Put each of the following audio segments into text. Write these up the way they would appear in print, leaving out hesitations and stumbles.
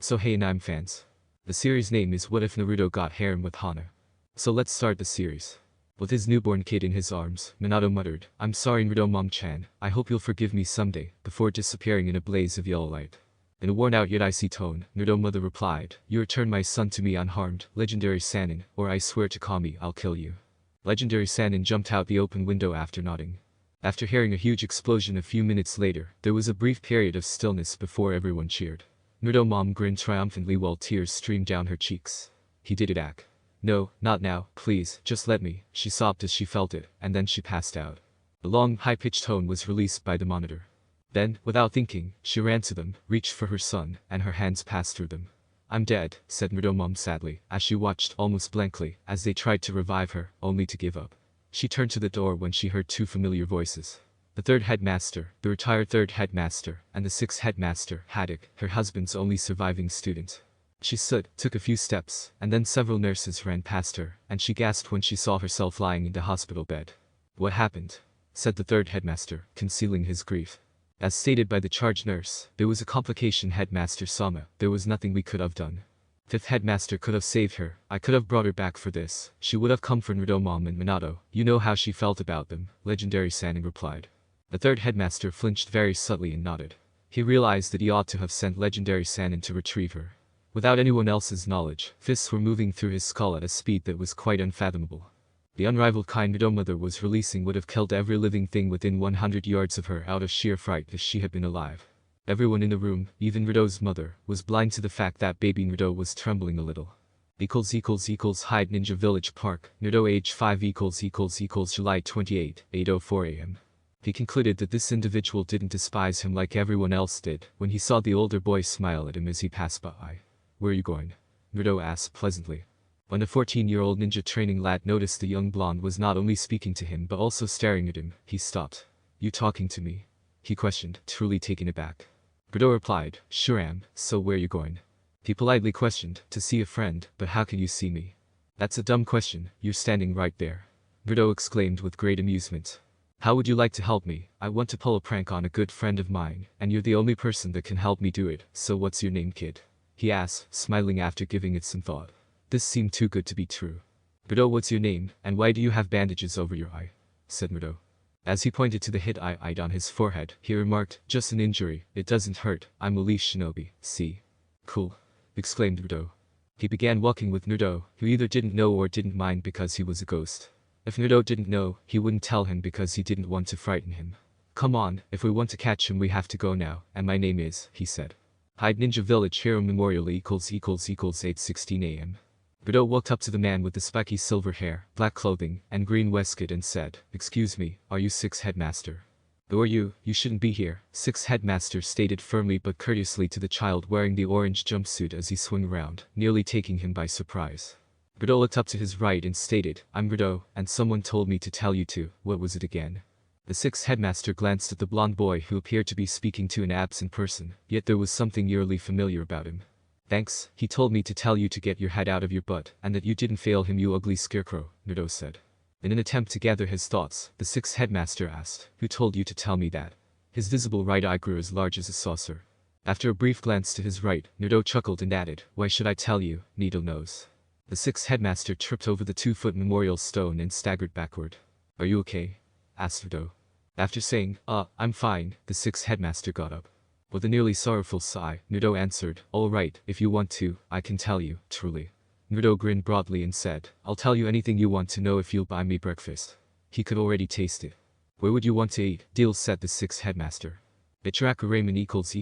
So hey anime fans. The series name is What If Naruto Got Harem with Hana. So let's start the series. With his newborn kid in his arms, Minato muttered, "I'm sorry Naruto Mom-chan, I hope you'll forgive me someday," before disappearing in a blaze of yellow light. In a worn-out yet icy tone, Naruto mother replied, "You return my son to me unharmed, legendary Sannin, or I swear to Kami I'll kill you." Legendary Sannin jumped out the open window after nodding. After hearing a huge explosion a few minutes later, there was a brief period of stillness before everyone cheered. Naruto Mom grinned triumphantly while tears streamed down her cheeks. He did it, Ak. "No, not now, please, just let me," she sobbed as she felt it, and then she passed out. A long, high-pitched tone was released by the monitor. Then, without thinking, she ran to them, reached for her son, and her hands passed through them. "I'm dead," said Naruto Mom sadly, as she watched almost blankly as they tried to revive her, only to give up. She turned to the door when she heard two familiar voices. The third headmaster, the retired third headmaster, and the sixth headmaster, Haddock, her husband's only surviving student. She stood, took a few steps, and then several nurses ran past her, and she gasped when she saw herself lying in the hospital bed. "What happened?" said the third headmaster, concealing his grief. As stated by the charge nurse, "There was a complication, Headmaster Sama, there was nothing we could have done. Fifth headmaster could have saved her, I could have brought her back for this, she would have come for Naruto Mom and Minato, you know how she felt about them," Legendary Sannin replied. The third headmaster flinched very subtly and nodded. He realized that he ought to have sent Legendary Sannin to retrieve her. Without anyone else's knowledge, fists were moving through his skull at a speed that was quite unfathomable. The unrivaled kind Naruto mother was releasing would have killed every living thing within 100 yards of her out of sheer fright if she had been alive. Everyone in the room, even Naruto's mother, was blind to the fact that baby Naruto was trembling a little. Hide Ninja Village Park, Naruto age 5 July 28, 8:04 a.m. He concluded that this individual didn't despise him like everyone else did when he saw the older boy smile at him as he passed by. "Where are you going?" Naruto asked pleasantly. When the 14-year-old ninja training lad noticed the young blonde was not only speaking to him but also staring at him, he stopped. "You talking to me?" he questioned, truly taken aback. Naruto replied, "Sure am, so where you going?" He politely questioned, "To see a friend, but how can you see me?" "That's a dumb question, you're standing right there," Naruto exclaimed with great amusement. "How would you like to help me? I want to pull a prank on a good friend of mine, and you're the only person that can help me do it, so what's your name, kid?" he asked, smiling after giving it some thought. This seemed too good to be true. "Naruto, what's your name, and why do you have bandages over your eye?" said Naruto. As he pointed to the hit eye on his forehead, he remarked, "Just an injury, it doesn't hurt, I'm a leaf shinobi, see?" "Cool," exclaimed Naruto. He began walking with Naruto, who either didn't know or didn't mind because he was a ghost. If Naruto didn't know, he wouldn't tell him because he didn't want to frighten him. "Come on, if we want to catch him we have to go now, and my name is," he said. "Hide Ninja Village Hero Memorial equals 8:16 a.m. Naruto walked up to the man with the spiky silver hair, black clothing, and green waistcoat and said, "Excuse me, are you Sixth Headmaster?" "Who are you? You shouldn't be here," Sixth Headmaster stated firmly but courteously to the child wearing the orange jumpsuit as he swung around, nearly taking him by surprise. Naruto looked up to his right and stated, "I'm Naruto, and someone told me to tell you to, what was it again?" The sixth headmaster glanced at the blonde boy who appeared to be speaking to an absent person, yet there was something eerily familiar about him. "Thanks, he told me to tell you to get your head out of your butt, and that you didn't fail him, you ugly scarecrow," Naruto said. In an attempt to gather his thoughts, the sixth headmaster asked, "Who told you to tell me that?" His visible right eye grew as large as a saucer. After a brief glance to his right, Naruto chuckled and added, "Why should I tell you, needle nose?" The sixth headmaster tripped over the 2-foot memorial stone and staggered backward. "Are you okay?" asked Naruto. After saying, I'm fine," the sixth headmaster got up. With a nearly sorrowful sigh, Naruto answered, "All right, if you want to, I can tell you, truly." Naruto grinned broadly and said, "I'll tell you anything you want to know if you'll buy me breakfast." He could already taste it. "Where would you want to eat?" Deal, said the sixth headmaster. "Ichiraku Ramen equals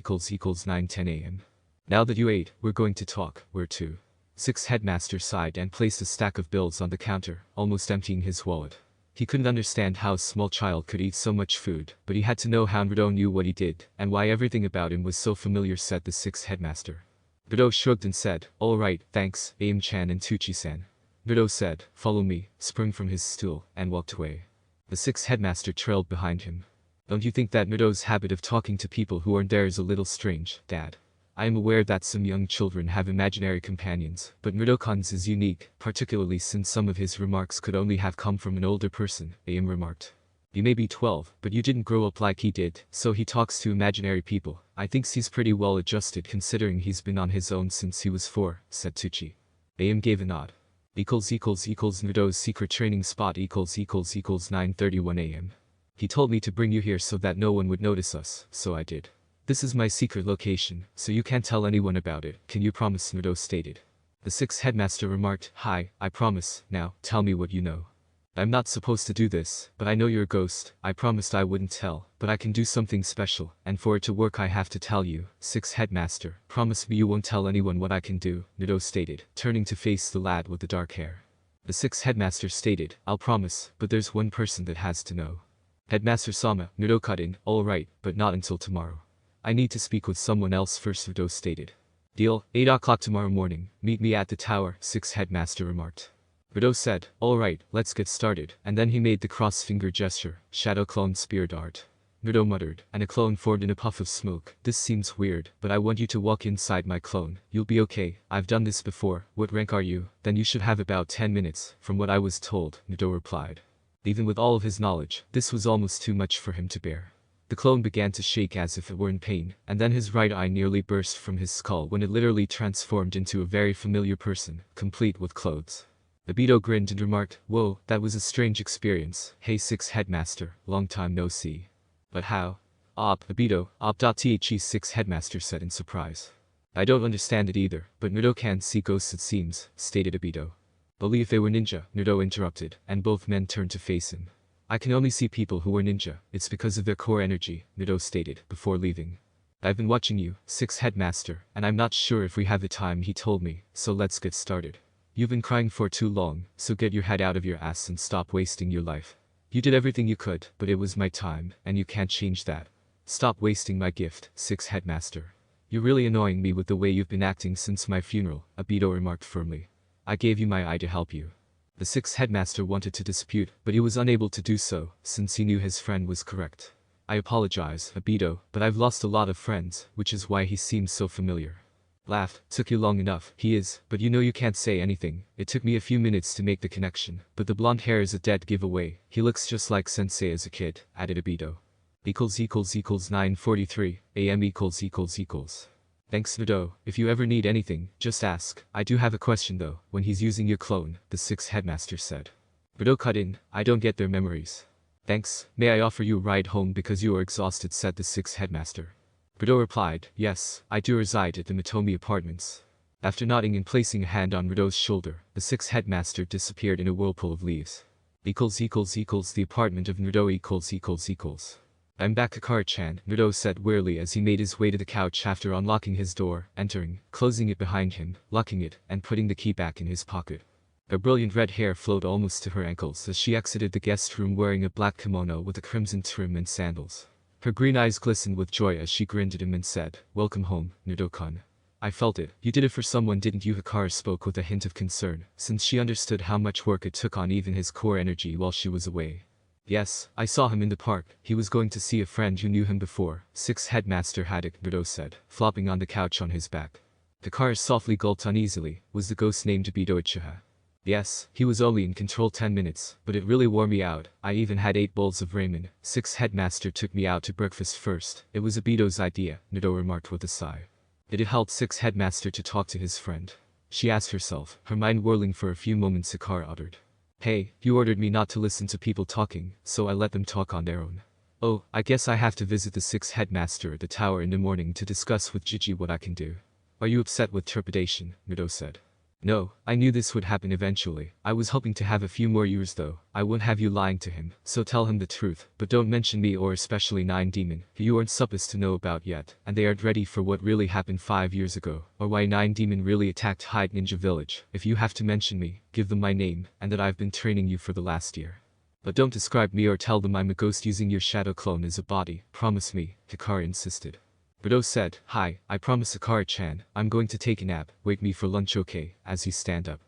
9:10 a.m. "Now that you ate, we're going to talk, where to?" Sixth headmaster sighed and placed a stack of bills on the counter, almost emptying his wallet. He couldn't understand how a small child could eat so much food, but he had to know how Naruto knew what he did, and why everything about him was so familiar, said the sixth headmaster. Naruto shrugged and said, "All right, thanks, Aim-chan and Tuchi-san." Naruto said, "Follow me," sprang from his stool, and walked away. The sixth headmaster trailed behind him. "Don't you think that Naruto's habit of talking to people who aren't there is a little strange, Dad? I am aware that some young children have imaginary companions, but Naruto-kun's is unique, particularly since some of his remarks could only have come from an older person," Aim remarked. You may be 12, but you didn't grow up like he did, so he talks to imaginary people. I think he's pretty well adjusted considering he's been on his own since he was 4, said Tsuchi. AM gave a nod. Naruto's secret training spot == 9:31 AM. He told me to bring you here so that no one would notice us, so I did. This is my secret location, so you can't tell anyone about it, can you promise? Naruto stated. The sixth headmaster remarked, hi, I promise, now, tell me what you know. I'm not supposed to do this, but I know you're a ghost. I promised I wouldn't tell, but I can do something special, and for it to work I have to tell you. Sixth headmaster, promise me you won't tell anyone what I can do, Naruto stated, turning to face the lad with the dark hair. The sixth headmaster stated, I'll promise, but there's one person that has to know. Headmaster Sama, Naruto cut in, alright, but not until tomorrow. I need to speak with someone else first, Naruto stated. Deal, 8 o'clock tomorrow morning, meet me at the tower, sixth headmaster remarked. Naruto said, alright, let's get started, and then he made the cross-finger gesture, shadow clone spirit art. Naruto muttered, and a clone formed in a puff of smoke. This seems weird, but I want you to walk inside my clone. You'll be okay, I've done this before. What rank are you? Then you should have about 10 minutes, from what I was told, Naruto replied. Even with all of his knowledge, this was almost too much for him to bear. The clone began to shake as if it were in pain, and then his right eye nearly burst from his skull when it literally transformed into a very familiar person, complete with clothes. Obito grinned and remarked, whoa, that was a strange experience. Hey sixth headmaster, long time no see. But how? Obito, the sixth headmaster said in surprise. I don't understand it either, but Naruto can see ghosts it seems, stated Obito. Believe they were ninja, Naruto interrupted, and both men turned to face him. I can only see people who are ninja, it's because of their core energy, Naruto stated, before leaving. I've been watching you, sixth headmaster, and I'm not sure if we have the time he told me, so let's get started. You've been crying for too long, so get your head out of your ass and stop wasting your life. You did everything you could, but it was my time, and you can't change that. Stop wasting my gift, sixth headmaster. You're really annoying me with the way you've been acting since my funeral, Obito remarked firmly. I gave you my eye to help you. The sixth headmaster wanted to dispute, but he was unable to do so, since he knew his friend was correct. I apologize, Obito, but I've lost a lot of friends, which is why he seems so familiar. Laughed, took you long enough, he is, but you know you can't say anything. It took me a few minutes to make the connection, but the blonde hair is a dead giveaway. He looks just like Sensei as a kid, added Obito. == 9:43 AM=. Thanks Naruto, if you ever need anything, just ask. I do have a question though, when he's using your clone, the sixth headmaster said. Naruto cut in, I don't get their memories. Thanks, may I offer you a ride home because you are exhausted, said the sixth headmaster. Naruto replied, yes, I do reside at the Mitomi apartments. After nodding and placing a hand on Naruto's shoulder, the sixth headmaster disappeared in a whirlpool of leaves. == The apartment of Naruto == I'm back, Hikari-chan, Naruto said wearily as he made his way to the couch after unlocking his door, entering, closing it behind him, locking it, and putting the key back in his pocket. Her brilliant red hair flowed almost to her ankles as she exited the guest room wearing a black kimono with a crimson trim and sandals. Her green eyes glistened with joy as she grinned at him and said, welcome home, Naruto-kun. I felt it. You did it for someone, didn't you? Hikari spoke with a hint of concern, since she understood how much work it took on even his core energy while she was away. Yes, I saw him in the park. He was going to see a friend who knew him before. Sixth headmaster Haddock, Naruto said, flopping on the couch on his back. Hikari softly gulped uneasily. Was the ghost named Obito Uchiha? Yes, he was only in control 10 minutes, but it really wore me out. I even had 8 bowls of ramen. Sixth headmaster took me out to breakfast first. It was Obito's idea, Naruto remarked with a sigh. Did it help sixth headmaster to talk to his friend? She asked herself, her mind whirling for a few moments. Hikari uttered. Hey, you ordered me not to listen to people talking, so I let them talk on their own. Oh, I guess I have to visit the sixth headmaster at the tower in the morning to discuss with Gigi what I can do. Are you upset with trepidation? Naruto said. No, I knew this would happen eventually. I was hoping to have a few more years though. I won't have you lying to him, so tell him the truth, but don't mention me or especially Nine Demon, who you aren't supposed to know about yet, and they aren't ready for what really happened 5 years ago, or why Nine Demon really attacked Hyde Ninja Village. If you have to mention me, give them my name, and that I've been training you for the last year. But don't describe me or tell them I'm a ghost using your shadow clone as a body, promise me, Hikari insisted. Naruto said, hi, I promise Hikari-chan, I'm going to take a nap, wake me for lunch okay, as he stand up.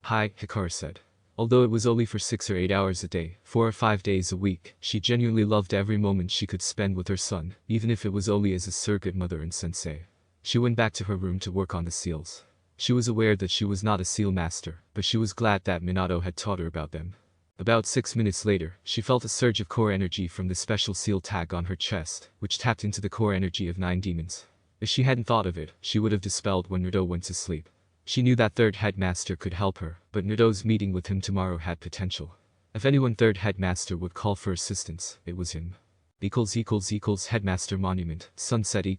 Hi, Hikari said. Although it was only for 6 or 8 hours a day, 4 or 5 days a week, she genuinely loved every moment she could spend with her son, even if it was only as a surrogate mother and sensei. She went back to her room to work on the seals. She was aware that she was not a seal master, but she was glad that Minato had taught her about them. About 6 minutes later, she felt a surge of core energy from the special seal tag on her chest, which tapped into the core energy of 9 demons. If she hadn't thought of it, she would have dispelled when Naruto went to sleep. She knew that third headmaster could help her, but Naruto's meeting with him tomorrow had potential. If anyone third headmaster would call for assistance, it was him. Headmaster Monument, sunset He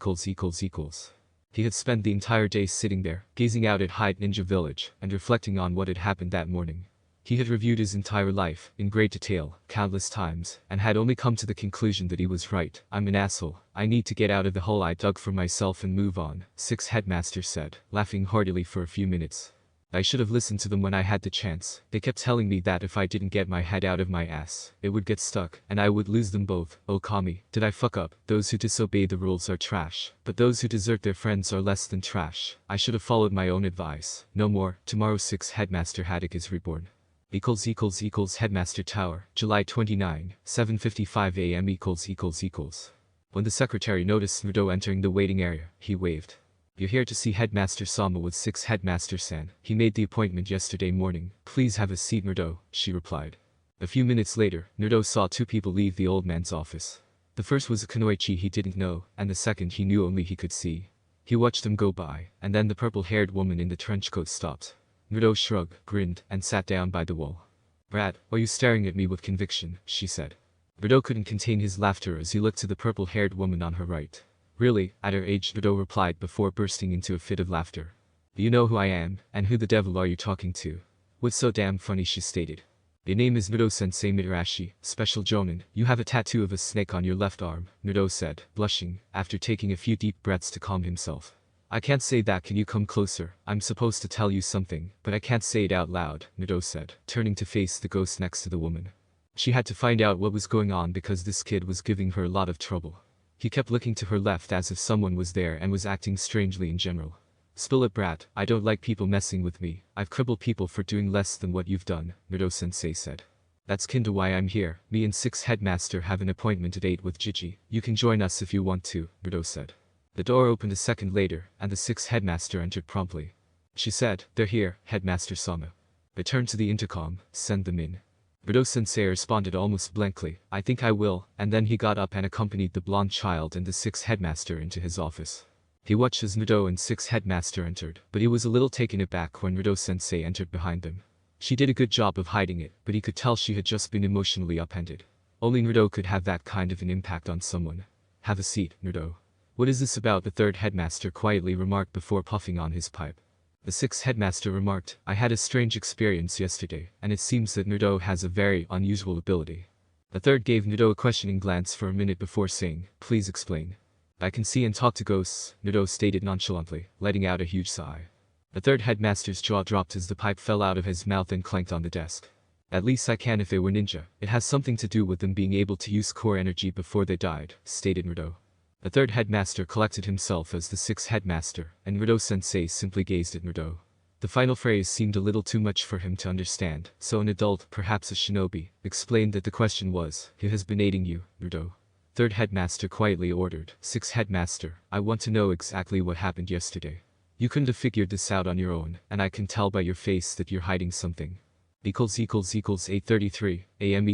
had spent the entire day sitting there, gazing out at Hyde Ninja Village, and reflecting on what had happened that morning. He had reviewed his entire life, in great detail, countless times, and had only come to the conclusion that he was right. I'm an asshole. I need to get out of the hole I dug for myself and move on, 6 Headmaster said, laughing heartily for a few minutes. I should have listened to them when I had the chance. They kept telling me that if I didn't get my head out of my ass, it would get stuck, and I would lose them both. Oh Kami, did I fuck up? Those who disobey the rules are trash, but those who desert their friends are less than trash. I should have followed my own advice. No more. Tomorrow 6 Headmaster Haddock is reborn. Headmaster Tower, July 29, 7:55 a.m. When the secretary noticed Naruto entering the waiting area, he waved. You're here to see Headmaster Sama with 6 Headmaster-san. He made the appointment yesterday morning. Please have a seat, Naruto, she replied. A few minutes later, Naruto saw 2 people leave the old man's office. The first was a Kunoichi he didn't know, and the second he knew only he could see. He watched them go by, and then the purple-haired woman in the trench coat stopped. Naruto shrugged, grinned, and sat down by the wall. Brat, why are you staring at me with conviction, she said. Naruto couldn't contain his laughter as he looked to the purple-haired woman on her right. Really, at her age, Naruto replied before bursting into a fit of laughter. Do you know who I am, and who the devil are you talking to? What's so damn funny, she stated. Your name is Naruto-sensei Mitarashi, Special Jonin. You have a tattoo of a snake on your left arm, Naruto said, blushing, after taking a few deep breaths to calm himself. I can't say that, can you come closer? I'm supposed to tell you something, but I can't say it out loud, Naruto said, turning to face the ghost next to the woman. She had to find out what was going on because this kid was giving her a lot of trouble. He kept looking to her left as if someone was there and was acting strangely in general. Spill it, brat. I don't like people messing with me. I've crippled people for doing less than what you've done, Naruto-sensei said. That's kinda why I'm here. Me and 6 Headmaster have an appointment at 8 with Gigi. You can join us if you want to, Naruto said. The door opened a second later, and the 6 Headmaster entered promptly. She said, They're here, Headmaster Sama. They turned to the intercom, send them in. Naruto-sensei responded almost blankly, I think I will, and then he got up and accompanied the blonde child and the 6 Headmaster into his office. He watched as Naruto and 6 Headmaster entered, but he was a little taken aback when Naruto-sensei entered behind them. She did a good job of hiding it, but he could tell she had just been emotionally upended. Only Naruto could have that kind of an impact on someone. Have a seat, Naruto. What is this about? The 3rd Headmaster quietly remarked before puffing on his pipe. The 6th Headmaster remarked, I had a strange experience yesterday, and it seems that Naruto has a very unusual ability. The 3rd gave Naruto a questioning glance for a minute before saying, Please explain. I can see and talk to ghosts, Naruto stated nonchalantly, letting out a huge sigh. The 3rd Headmaster's jaw dropped as the pipe fell out of his mouth and clanked on the desk. At least I can if they were ninja. It has something to do with them being able to use core energy before they died, stated Naruto. The 3rd Headmaster collected himself as the 6th Headmaster, and Naruto-sensei simply gazed at Naruto. The final phrase seemed a little too much for him to understand, so an adult, perhaps a shinobi, explained that the question was, Who has been aiding you, Naruto? 3rd Headmaster quietly ordered, 6th Headmaster, I want to know exactly what happened yesterday. You couldn't have figured this out on your own, and I can tell by your face that you're hiding something. 8:33 a.m.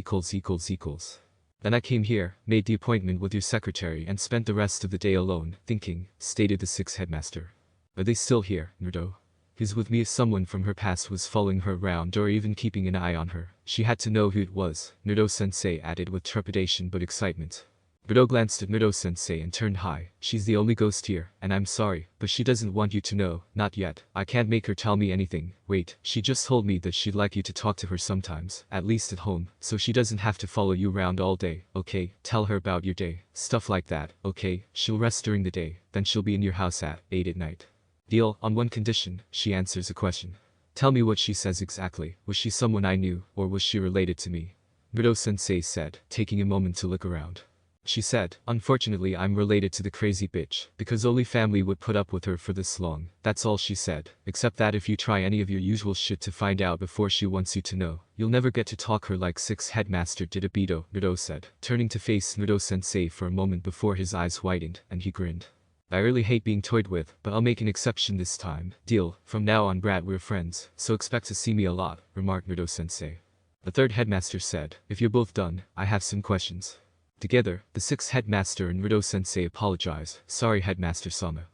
Then I came here, made the appointment with your secretary and spent the rest of the day alone, thinking, stated the 6th Headmaster. Are they still here, Naruto? He's with me if someone from her past was following her around or even keeping an eye on her. She had to know who it was, Naruto-sensei added with trepidation but excitement. Naruto glanced at Naruto-sensei and turned high. She's the only ghost here, and I'm sorry, but she doesn't want you to know, not yet. I can't make her tell me anything. Wait, she just told me that she'd like you to talk to her sometimes, at least at home, so she doesn't have to follow you around all day, okay? Tell her about your day. Stuff like that, okay? She'll rest during the day, then she'll be in your house at 8 at night. Deal, on one condition, she answers a question. Tell me what she says exactly. Was she someone I knew, or was she related to me? Naruto-sensei said, taking a moment to look around. She said, unfortunately I'm related to the crazy bitch, because only family would put up with her for this long. That's all she said, except that if you try any of your usual shit to find out before she wants you to know, you'll never get to talk her like 6th Headmaster did Abito, Naruto said, turning to face Naruto-sensei for a moment before his eyes widened, and he grinned. I really hate being toyed with, but I'll make an exception this time. Deal, from now on brat we're friends, so expect to see me a lot, remarked Naruto-sensei. The third headmaster said, if you're both done, I have some questions. Together, the sixth headmaster and Rudo-sensei apologized. Sorry Headmaster-sama.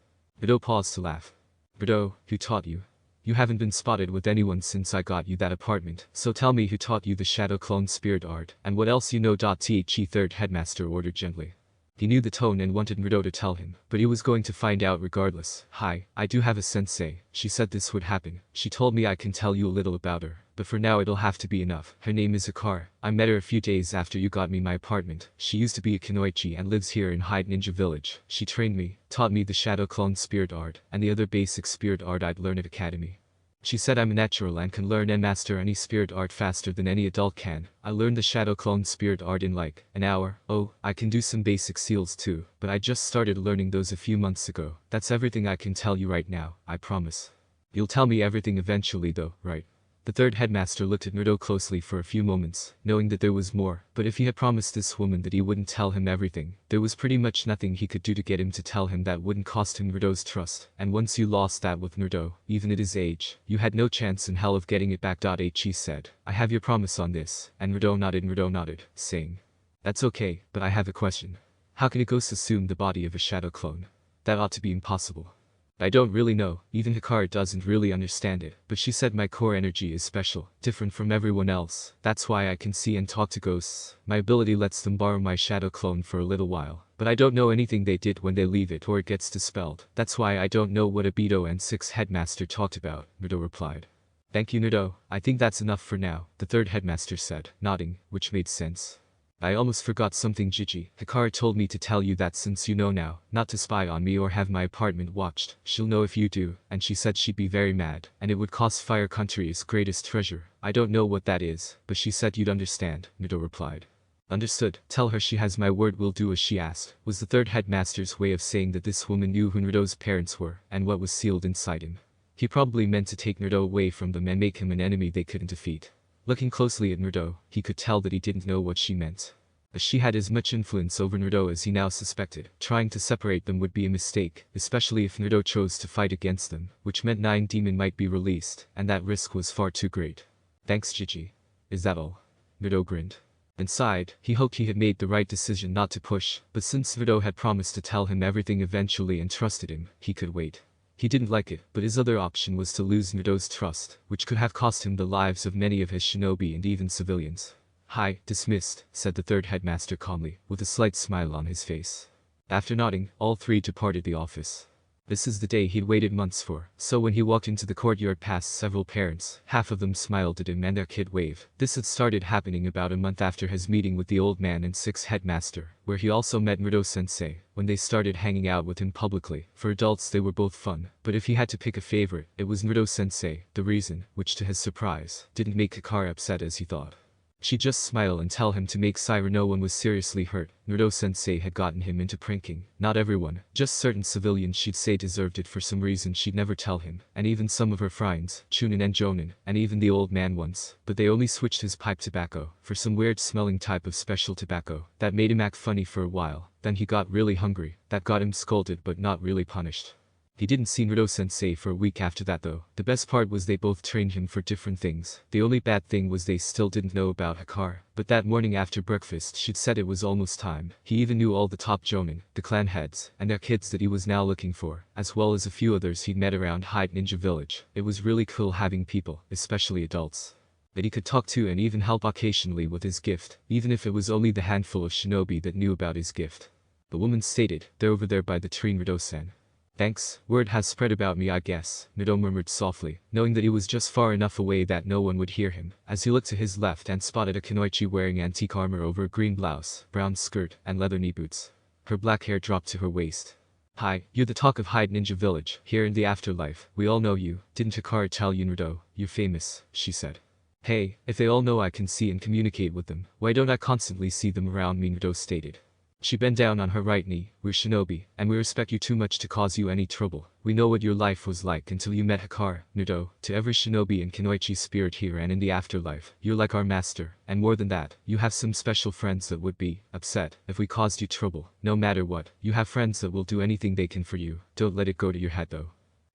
Rudo paused to laugh. Rudo, who taught you? You haven't been spotted with anyone since I got you that apartment, so tell me who taught you the shadow clone spirit art, and what else you know. The third headmaster ordered gently. He knew the tone and wanted Rudo to tell him, but he was going to find out regardless. Hi, I do have a sensei. She said this would happen. She told me I can tell you a little about her, but for now it'll have to be enough. Her name is Akar. I met her a few days after you got me my apartment. She used to be a kunoichi and lives here in Hyde Ninja Village. She trained me, taught me the shadow clone spirit art, and the other basic spirit art I'd learned at academy. She said I'm a natural and can learn and master any spirit art faster than any adult can. I learned the shadow clone spirit art in like an hour. Oh, I can do some basic seals too, but I just started learning those a few months ago. That's everything I can tell you right now, I promise. You'll tell me everything eventually though, right? The third headmaster looked at Naruto closely for a few moments, knowing that there was more, but if he had promised this woman that he wouldn't tell him everything, there was pretty much nothing he could do to get him to tell him that wouldn't cost him Naruto's trust, and once you lost that with Naruto, even at his age, you had no chance in hell of getting it back. He said, I have your promise on this, and Naruto nodded, saying, that's okay, but I have a question. How can a ghost assume the body of a shadow clone? That ought to be impossible. I don't really know, even Hikaru doesn't really understand it, but she said my core energy is special, different from everyone else. That's why I can see and talk to ghosts. My ability lets them borrow my shadow clone for a little while, but I don't know anything they did when they leave it or it gets dispelled. That's why I don't know what Obito and 6th headmaster talked about, Naruto replied. Thank you Naruto, I think that's enough for now, the 3rd headmaster said, nodding, which made sense. I almost forgot something Gigi. Hikaru told me to tell you that since you know now, not to spy on me or have my apartment watched. She'll know if you do, and she said she'd be very mad, and it would cost Fire Country's greatest treasure. I don't know what that is, but she said you'd understand, Naruto replied. Understood, tell her she has my word, will do as she asked, was the 3rd headmaster's way of saying that this woman knew who Naruto's parents were, and what was sealed inside him. He probably meant to take Naruto away from them and make him an enemy they couldn't defeat. Looking closely at Naruto, he could tell that he didn't know what she meant. As she had as much influence over Naruto as he now suspected, trying to separate them would be a mistake, especially if Naruto chose to fight against them, which meant 9 Demon might be released, and that risk was far too great. Thanks Gigi. Is that all? Naruto grinned. Inside, he hoped he had made the right decision not to push, but since Naruto had promised to tell him everything eventually and trusted him, he could wait. He didn't like it, but his other option was to lose Naruto's trust, which could have cost him the lives of many of his shinobi and even civilians. Hi, dismissed, said the 3rd headmaster calmly, with a slight smile on his face. After nodding, all 3 departed the office. This is the day he'd waited months for, so when he walked into the courtyard past several parents, half of them smiled at him and their kid waved. This had started happening about a month after his meeting with the old man and 6th headmaster, where he also met Naruto-sensei, when they started hanging out with him publicly. For adults they were both fun, but if he had to pick a favorite, it was Naruto-sensei, the reason, which to his surprise, didn't make Hikaru upset as he thought. She'd just smile and tell him to make sure no one was seriously hurt. Naruto-sensei had gotten him into pranking. Not everyone, just certain civilians she'd say deserved it for some reason she'd never tell him, and even some of her friends, Chunin and Jonin, and even the old man once, but they only switched his pipe tobacco for some weird smelling type of special tobacco that made him act funny for a while. Then he got really hungry. That got him scolded but not really punished. He didn't see Naruto-sensei for a week after that though. The best part was they both trained him for different things. The only bad thing was they still didn't know about Hikaru. But that morning after breakfast she'd said it was almost time. He even knew all the top jonin, the clan heads, and their kids that he was now looking for, as well as a few others he'd met around Hyde Ninja Village. It was really cool having people, especially adults, that he could talk to and even help occasionally with his gift, even if it was only the handful of shinobi that knew about his gift. The woman stated, they're over there by the tree Naruto-san. Thanks, word has spread about me I guess, Naruto murmured softly, knowing that he was just far enough away that no one would hear him, as he looked to his left and spotted a kunoichi wearing antique armor over a green blouse, brown skirt, and leather knee boots. Her black hair dropped to her waist. Hi, you're the talk of Hyde Ninja Village, here in the afterlife, we all know you, didn't Hikaru tell you Naruto, you're famous, she said. Hey, if they all know I can see and communicate with them, why don't I constantly see them around me, Naruto stated. She bent down on her right knee. We're shinobi, and we respect you too much to cause you any trouble. We know what your life was like until you met Hikaru, Naruto. To every shinobi and kunoichi spirit here and in the afterlife, you're like our master, and more than that, you have some special friends that would be upset if we caused you trouble. No matter what, you have friends that will do anything they can for you. Don't let it go to your head though.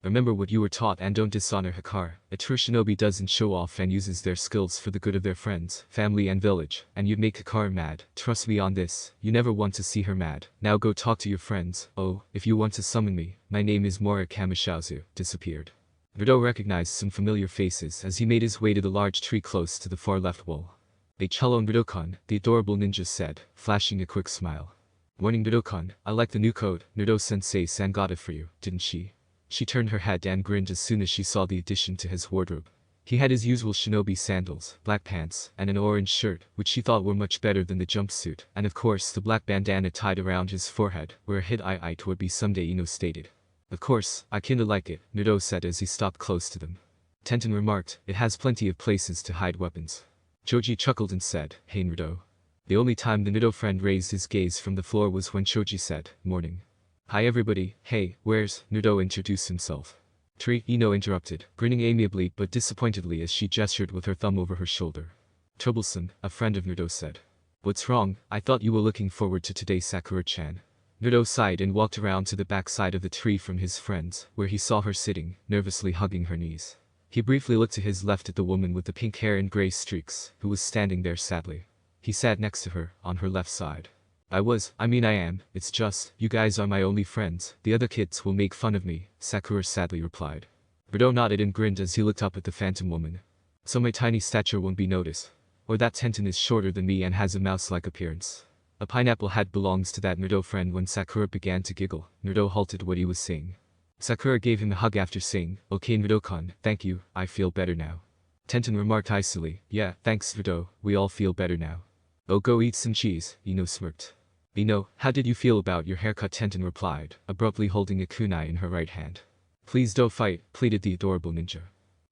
Remember what you were taught and don't dishonor Hikaru. A true shinobi doesn't show off and uses their skills for the good of their friends, family and village, and you'd make Hikaru mad. Trust me on this, you never want to see her mad. Now go talk to your friends. Oh, if you want to summon me, my name is Mori Kamishauzu. Disappeared. Naruto recognized some familiar faces as he made his way to the large tree close to the far left wall. Hello Naruto-kun, the adorable ninja said, flashing a quick smile. Morning Naruto-kun, I like the new coat, Naruto-sensei-san got it for you, didn't she? She turned her head and grinned as soon as she saw the addition to his wardrobe. He had his usual shinobi sandals, black pants, and an orange shirt, which she thought were much better than the jumpsuit, and of course the black bandana tied around his forehead, where a hid eye would be someday Ino stated. Of course, I kinda like it, Naruto said as he stopped close to them. Tenten remarked, it has plenty of places to hide weapons. Choji chuckled and said, hey Naruto. The only time the Naruto friend raised his gaze from the floor was when Choji said, morning. Hi everybody, hey, where's, Naruto introduced himself. Ino interrupted, grinning amiably but disappointedly as she gestured with her thumb over her shoulder. Troublesome, a friend of Naruto said. What's wrong, I thought you were looking forward to today Sakura-chan. Naruto sighed and walked around to the back side of the tree from his friends, where he saw her sitting, nervously hugging her knees. He briefly looked to his left at the woman with the pink hair and gray streaks, who was standing there sadly. He sat next to her, on her left side. I am, it's just, you guys are my only friends, the other kids will make fun of me, Sakura sadly replied. Naruto nodded and grinned as he looked up at the phantom woman. So my tiny stature won't be noticed. Or that Tenten is shorter than me and has a mouse-like appearance. A pineapple hat belongs to that Naruto friend. When Sakura began to giggle, Naruto halted what he was saying. Sakura gave him a hug after saying, okay Naruto-kun, thank you, I feel better now. Tenten remarked icily, yeah, thanks Naruto, we all feel better now. Oh go eat some cheese, Ino smirked. Ino, how did you feel about your haircut? Tenten replied, abruptly holding a kunai in her right hand. Please don't fight, pleaded the adorable ninja.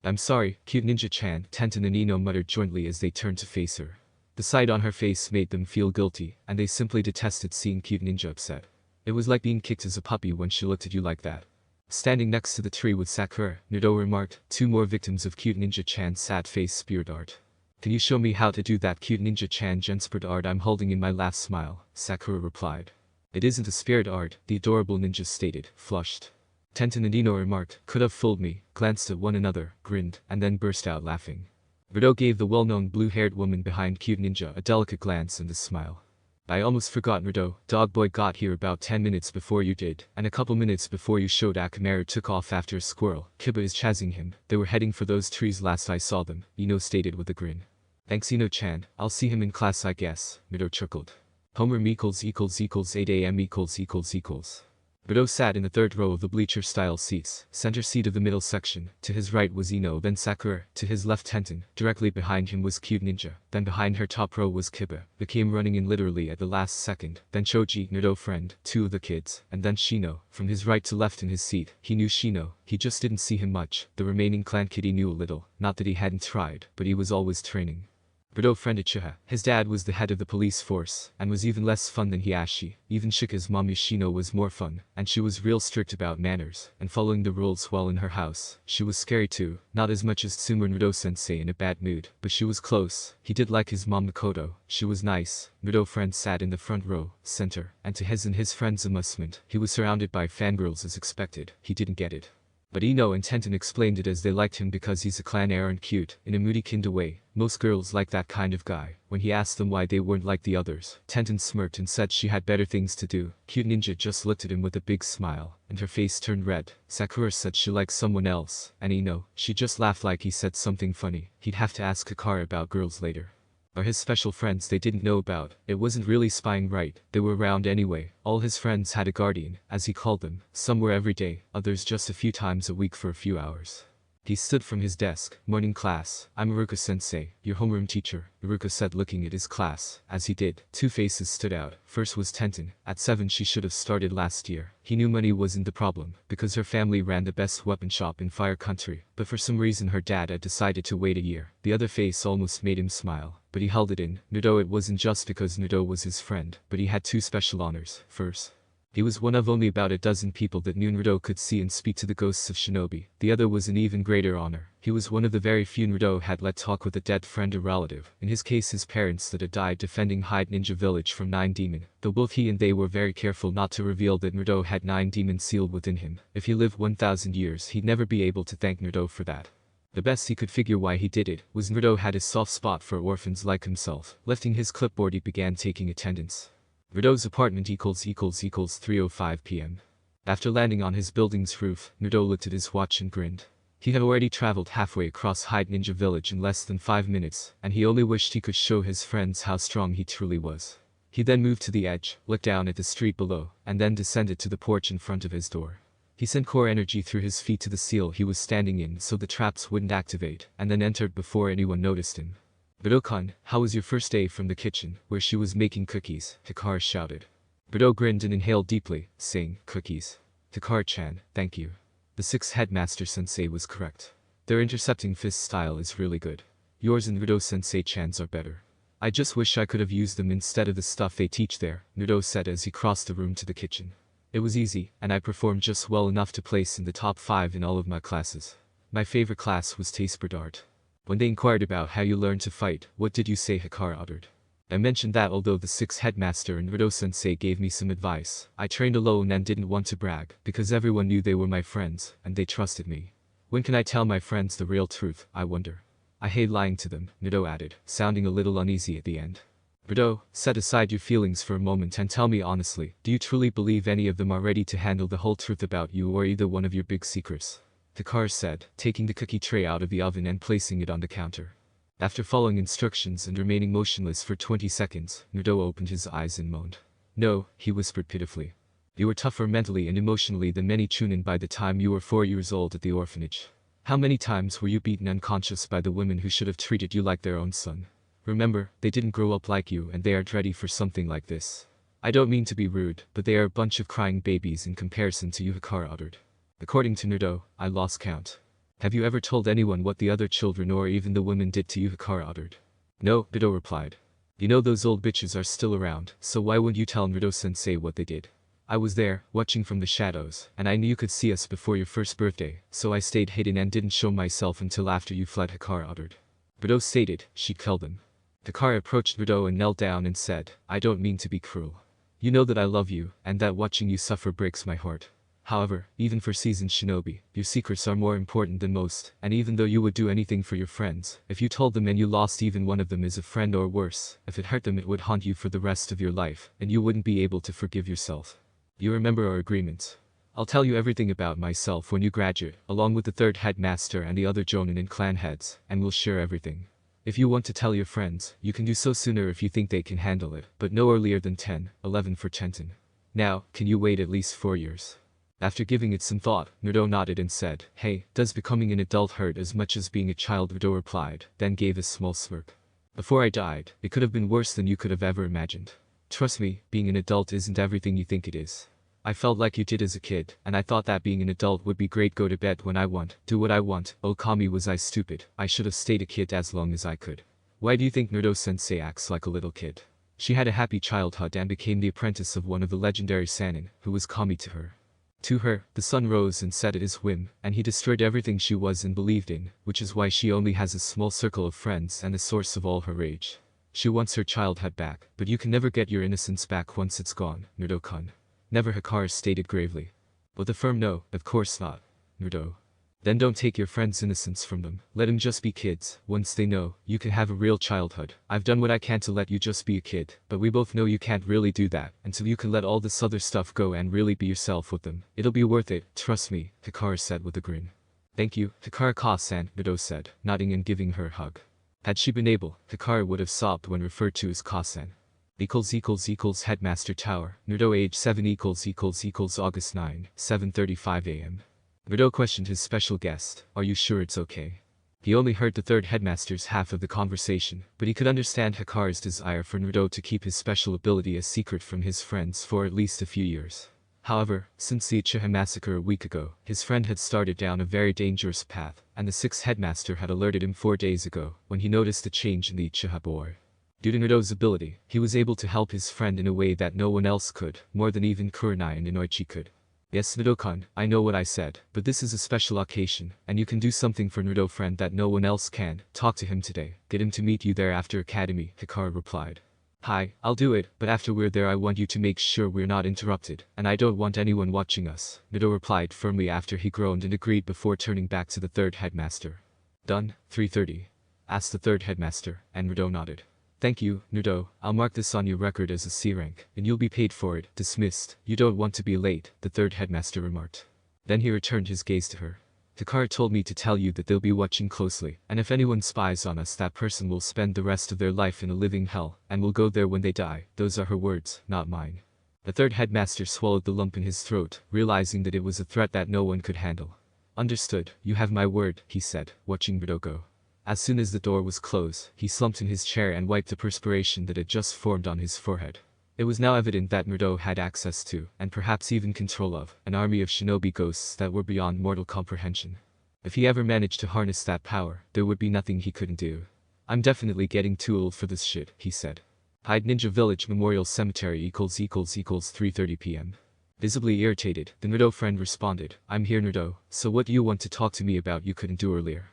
I'm sorry, cute ninja-chan, Tenten and Ino muttered jointly as they turned to face her. The sight on her face made them feel guilty, and they simply detested seeing cute ninja upset. It was like being kicked as a puppy when she looked at you like that. Standing next to the tree with Sakura, Naruto remarked, two more victims of cute ninja-chan's sad face spirit art. Can you show me how to do that cute ninja-chan spirit art I'm holding in my last smile, Sakura replied. It isn't a spirit art, the adorable ninja stated, flushed. Tenten and Ino remarked, could have fooled me, glanced at one another, grinned, and then burst out laughing. Naruto gave the well-known blue-haired woman behind cute ninja a delicate glance and a smile. I almost forgot Naruto, Dogboy got here about 10 minutes before you did, and a couple minutes before you showed Akamaru took off after a squirrel. Kiba is chasing him, they were heading for those trees last I saw them, Ino stated with a grin. Thanks Ino-chan, I'll see him in class I guess, Naruto chuckled. Homeroom == 8 AM ==. Naruto sat in the third row of the bleacher-style seats, center seat of the middle section. To his right was Ino, then Sakura, to his left Tenten, directly behind him was cute ninja, then behind her top row was Kiba, who came running in literally at the last second, then Choji, Naruto friend, two of the kids, and then Shino. From his right to left in his seat, he knew Shino, he just didn't see him much. The remaining clan kid he knew a little, not that he hadn't tried, but he was always training. Naruto friended Chiha. His dad was the head of the police force, and was even less fun than Hiashi. Even Shika's mom Yoshino was more fun, and she was real strict about manners, and following the rules while in her house. She was scary too, not as much as Tsumura Naruto-sensei in a bad mood, but she was close. He did like his mom Makoto, she was nice. Naruto friend sat in the front row, center, and to his and his friend's amusement, he was surrounded by fangirls as expected. He didn't get it. But Ino and Tenten explained it as they liked him because he's a clan heir and cute, in a moody kinda way. Most girls like that kind of guy. When he asked them why they weren't like the others, Tenten smirked and said she had better things to do. Cute ninja just looked at him with a big smile, and her face turned red. Sakura said she liked someone else, and Ino, she just laughed like he said something funny. He'd have to ask Hikaru about girls later. Or his special friends they didn't know about. It wasn't really spying right, they were around anyway. All his friends had a guardian, as he called them. Some were every day, others just a few times a week for a few hours. He stood from his desk. Morning class, I'm Iruka-sensei, your homeroom teacher, Iruka said looking at his class. As he did, two faces stood out. First was Tenten. At 7 she should have started last year. He knew money wasn't the problem, because her family ran the best weapon shop in Fire Country, but for some reason her dad had decided to wait a year. The other face almost made him smile, but he held it in. Naruto, it wasn't just because Naruto was his friend, but he had two special honors. First, He was one of only about a dozen people that knew Naruto could see and speak to the ghosts of shinobi. The other was an even greater honor. He was one of the very few Naruto had let talk with a dead friend or relative. In his case, his parents that had died defending Hyde Ninja Village from 9 demon. Though both he and they were very careful not to reveal that Naruto had 9 demons sealed within him. If he lived 1,000 years, he'd never be able to thank Naruto for that. The best he could figure why he did it was Naruto had his soft spot for orphans like himself. Lifting his clipboard, he began taking attendance. Naruto's apartment equals 3:05 p.m. After landing on his building's roof, Naruto looked at his watch and grinned. He had already traveled halfway across Hyde Ninja Village in less than 5 minutes, and he only wished he could show his friends how strong he truly was. He then moved to the edge, looked down at the street below, and then descended to the porch in front of his door. He sent core energy through his feet to the seal he was standing in so the traps wouldn't activate, and then entered before anyone noticed him. Naruto-kun, how was your first day from the kitchen, where she was making cookies? Hikaru shouted. Naruto grinned and inhaled deeply, saying, cookies. Hikaru-chan, thank you. The sixth headmaster sensei was correct. Their intercepting fist style is really good. Yours and Naruto sensei-chan's are better. I just wish I could have used them instead of the stuff they teach there, Naruto said as he crossed the room to the kitchen. It was easy, and I performed just well enough to place in the top 5 in all of my classes. My favorite class was taste bird art. When they inquired about how you learned to fight, what did you say? Hikaru uttered. I mentioned that although the sixth headmaster and Naruto-sensei gave me some advice, I trained alone and didn't want to brag, because everyone knew they were my friends, and they trusted me. When can I tell my friends the real truth, I wonder? I hate lying to them, Naruto added, sounding a little uneasy at the end. Naruto, set aside your feelings for a moment and tell me honestly, do you truly believe any of them are ready to handle the whole truth about you or either one of your big secrets? Hikaru said, taking the cookie tray out of the oven and placing it on the counter. After following instructions and remaining motionless for 20 seconds, Naruto opened his eyes and moaned. No, he whispered pitifully. You were tougher mentally and emotionally than many Chunin by the time you were 4 years old at the orphanage. How many times were you beaten unconscious by the women who should have treated you like their own son? Remember, they didn't grow up like you and they aren't ready for something like this. I don't mean to be rude, but they are a bunch of crying babies in comparison to you, Hikaru uttered. According to Naruto, I lost count. Have you ever told anyone what the other children or even the women did to you? Hikaru uttered. No, Naruto replied. You know those old bitches are still around, so why wouldn't you tell Naruto-sensei what they did? I was there, watching from the shadows, and I knew you could see us before your first birthday, so I stayed hidden and didn't show myself until after you fled, Hikaru uttered. Naruto stated, she'd kill them. Hikaru approached Naruto and knelt down and said, I don't mean to be cruel. You know that I love you, and that watching you suffer breaks my heart. However, even for seasoned shinobi, your secrets are more important than most, and even though you would do anything for your friends, if you told them and you lost even one of them as a friend or worse, if it hurt them it would haunt you for the rest of your life, and you wouldn't be able to forgive yourself. You remember our agreements. I'll tell you everything about myself when you graduate, along with the third headmaster and the other jonin and clan heads, and we'll share everything. If you want to tell your friends, you can do so sooner if you think they can handle it, but no earlier than 11 for Tenten. Now, can you wait at least 4 years? After giving it some thought, Naruto nodded and said, hey, does becoming an adult hurt as much as being a child? Naruto replied, then gave a small smirk. Before I died, it could have been worse than you could have ever imagined. Trust me, being an adult isn't everything you think it is. I felt like you did as a kid, and I thought that being an adult would be great. Go to bed when I want, do what I want. Oh Kami, was I stupid? I should have stayed a kid as long as I could. Why do you think Naruto-sensei acts like a little kid? She had a happy childhood and became the apprentice of one of the legendary Sannin, who was Kami to her. To her, the sun rose and set at his whim, and he destroyed everything she was and believed in, which is why she only has a small circle of friends and the source of all her rage. She wants her childhood back, but you can never get your innocence back once it's gone, Naruto-kun. Never, Hikaru stated gravely. With a firm no, of course not, Naruto. Then don't take your friend's innocence from them, let them just be kids. Once they know, you can have a real childhood. I've done what I can to let you just be a kid, but we both know you can't really do that, until you can let all this other stuff go and really be yourself with them. It'll be worth it, trust me, Hikaru said with a grin. Thank you, Hikaru-san, Naruto said, nodding and giving her a hug. Had she been able, Hikaru would have sobbed when referred to as Ka-san. Headmaster Tower, Naruto age 7 August 9, 7:35 a.m. Naruto questioned his special guest, are you sure it's okay? He only heard the third headmaster's half of the conversation, but he could understand Hikaru's desire for Naruto to keep his special ability a secret from his friends for at least a few years. However, since the Uchiha massacre a week ago, his friend had started down a very dangerous path, and the sixth headmaster had alerted him 4 days ago, when he noticed a change in the Uchiha boy. Due to Naruto's ability, he was able to help his friend in a way that no one else could, more than even Kurenai and Inoichi could. Yes, Naruto-kun, I know what I said, but this is a special occasion, and you can do something for Naruto friend that no one else can. Talk to him today. Get him to meet you there after academy, Hikaru replied. Hi, I'll do it, but after we're there I want you to make sure we're not interrupted, and I don't want anyone watching us, Naruto replied firmly after he groaned and agreed before turning back to the third headmaster. Done, 3:30? Asked the third headmaster, and Naruto nodded. Thank you, Naruto, I'll mark this on your record as a C rank, and you'll be paid for it. Dismissed. You don't want to be late, the third headmaster remarked. Then he returned his gaze to her. Hikaru told me to tell you that they'll be watching closely, and if anyone spies on us that person will spend the rest of their life in a living hell, and will go there when they die. Those are her words, not mine. The third headmaster swallowed the lump in his throat, realizing that it was a threat that no one could handle. Understood, you have my word, he said, watching Naruto go. As soon as the door was closed, he slumped in his chair and wiped the perspiration that had just formed on his forehead. It was now evident that Naruto had access to, and perhaps even control of, an army of shinobi ghosts that were beyond mortal comprehension. If he ever managed to harness that power, there would be nothing he couldn't do. I'm definitely getting too old for this shit, he said. Hyde Ninja Village Memorial Cemetery = 3:30 p.m. Visibly irritated, the Naruto friend responded, I'm here Naruto, so what do you want to talk to me about you couldn't do earlier?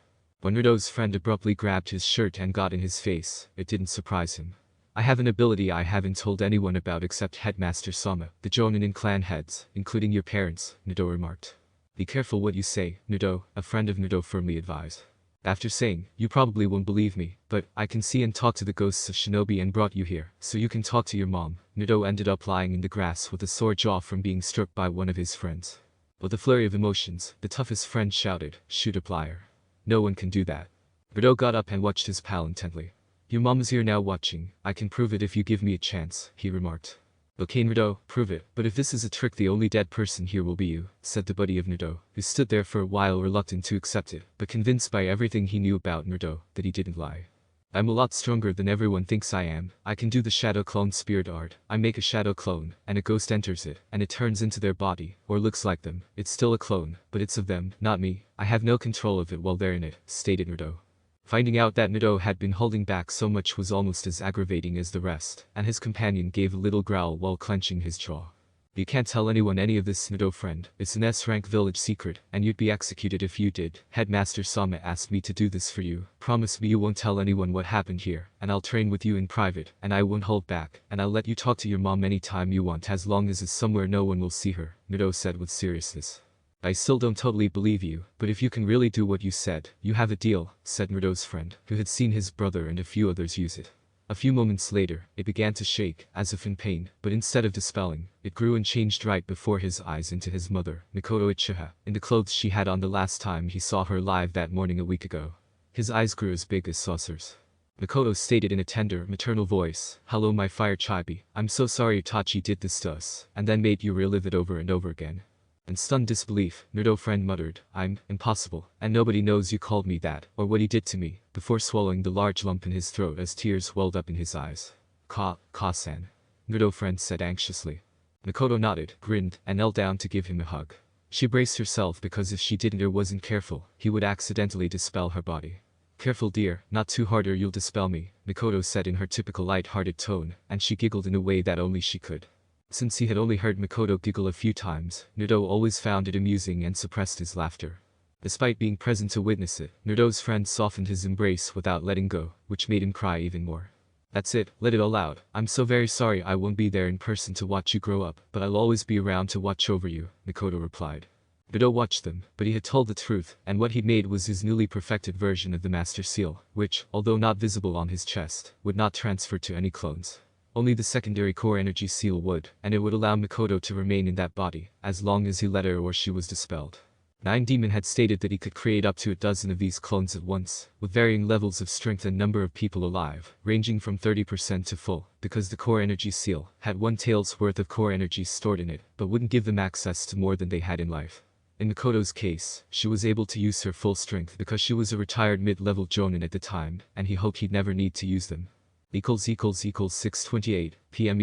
When Naruto's friend abruptly grabbed his shirt and got in his face, it didn't surprise him. I have an ability I haven't told anyone about except Headmaster Sama, the Jonin clan heads, including your parents, Naruto remarked. Be careful what you say, Naruto, a friend of Naruto firmly advised. After saying, you probably won't believe me, but I can see and talk to the ghosts of shinobi and brought you here, so you can talk to your mom. Naruto ended up lying in the grass with a sore jaw from being struck by one of his friends. With a flurry of emotions, the toughest friend shouted, shoot up liar. No one can do that. Naruto got up and watched his pal intently. Your mom is here now watching, I can prove it if you give me a chance, he remarked. Okay Naruto, prove it, but if this is a trick the only dead person here will be you, said the buddy of Naruto, who stood there for a while reluctant to accept it, but convinced by everything he knew about Naruto, that he didn't lie. I'm a lot stronger than everyone thinks I am, I can do the shadow clone spirit art, I make a shadow clone, and a ghost enters it, and it turns into their body, or looks like them, it's still a clone, but it's of them, not me, I have no control of it while they're in it, stated Naruto. Finding out that Naruto had been holding back so much was almost as aggravating as the rest, and his companion gave a little growl while clenching his jaw. You can't tell anyone any of this, Naruto friend, it's an S-rank village secret, and you'd be executed if you did. Headmaster Sama asked me to do this for you. Promise me you won't tell anyone what happened here, and I'll train with you in private, and I won't hold back, and I'll let you talk to your mom anytime you want as long as it's somewhere no one will see her, Naruto said with seriousness. I still don't totally believe you, but if you can really do what you said, you have a deal, said Naruto's friend, who had seen his brother and a few others use it. A few moments later, it began to shake, as if in pain, but instead of dispelling, it grew and changed right before his eyes into his mother, Mikoto Uchiha, in the clothes she had on the last time he saw her live that morning a week ago. His eyes grew as big as saucers. Mikoto stated in a tender, maternal voice, hello my fire chibi, I'm so sorry Itachi did this to us, and then made you relive it over and over again. In stunned disbelief, Naruto friend muttered, I'm impossible, and nobody knows you called me that, or what he did to me, before swallowing the large lump in his throat as tears welled up in his eyes. Ka-san. Naruto friend said anxiously. Mikoto nodded, grinned, and knelt down to give him a hug. She braced herself because if she didn't or wasn't careful, he would accidentally dispel her body. Careful dear, not too hard or you'll dispel me, Mikoto said in her typical light-hearted tone, and she giggled in a way that only she could. Since he had only heard Mikoto giggle a few times, Naruto always found it amusing and suppressed his laughter. Despite being present to witness it, Naruto's friend softened his embrace without letting go, which made him cry even more. That's it, let it all out. I'm so very sorry I won't be there in person to watch you grow up, but I'll always be around to watch over you, Mikoto replied. Naruto watched them, but he had told the truth, and what he'd made was his newly perfected version of the Master Seal, which, although not visible on his chest, would not transfer to any clones. Only the secondary core energy seal would, and it would allow Mikoto to remain in that body, as long as he let her or she was dispelled. Nine Demon had stated that he could create up to a dozen of these clones at once, with varying levels of strength and number of people alive, ranging from 30% to full, because the core energy seal had one tail's worth of core energy stored in it, but wouldn't give them access to more than they had in life. In Mikoto's case, she was able to use her full strength because she was a retired mid-level jonin at the time, and he hoped he'd never need to use them. = 6:28 p.m.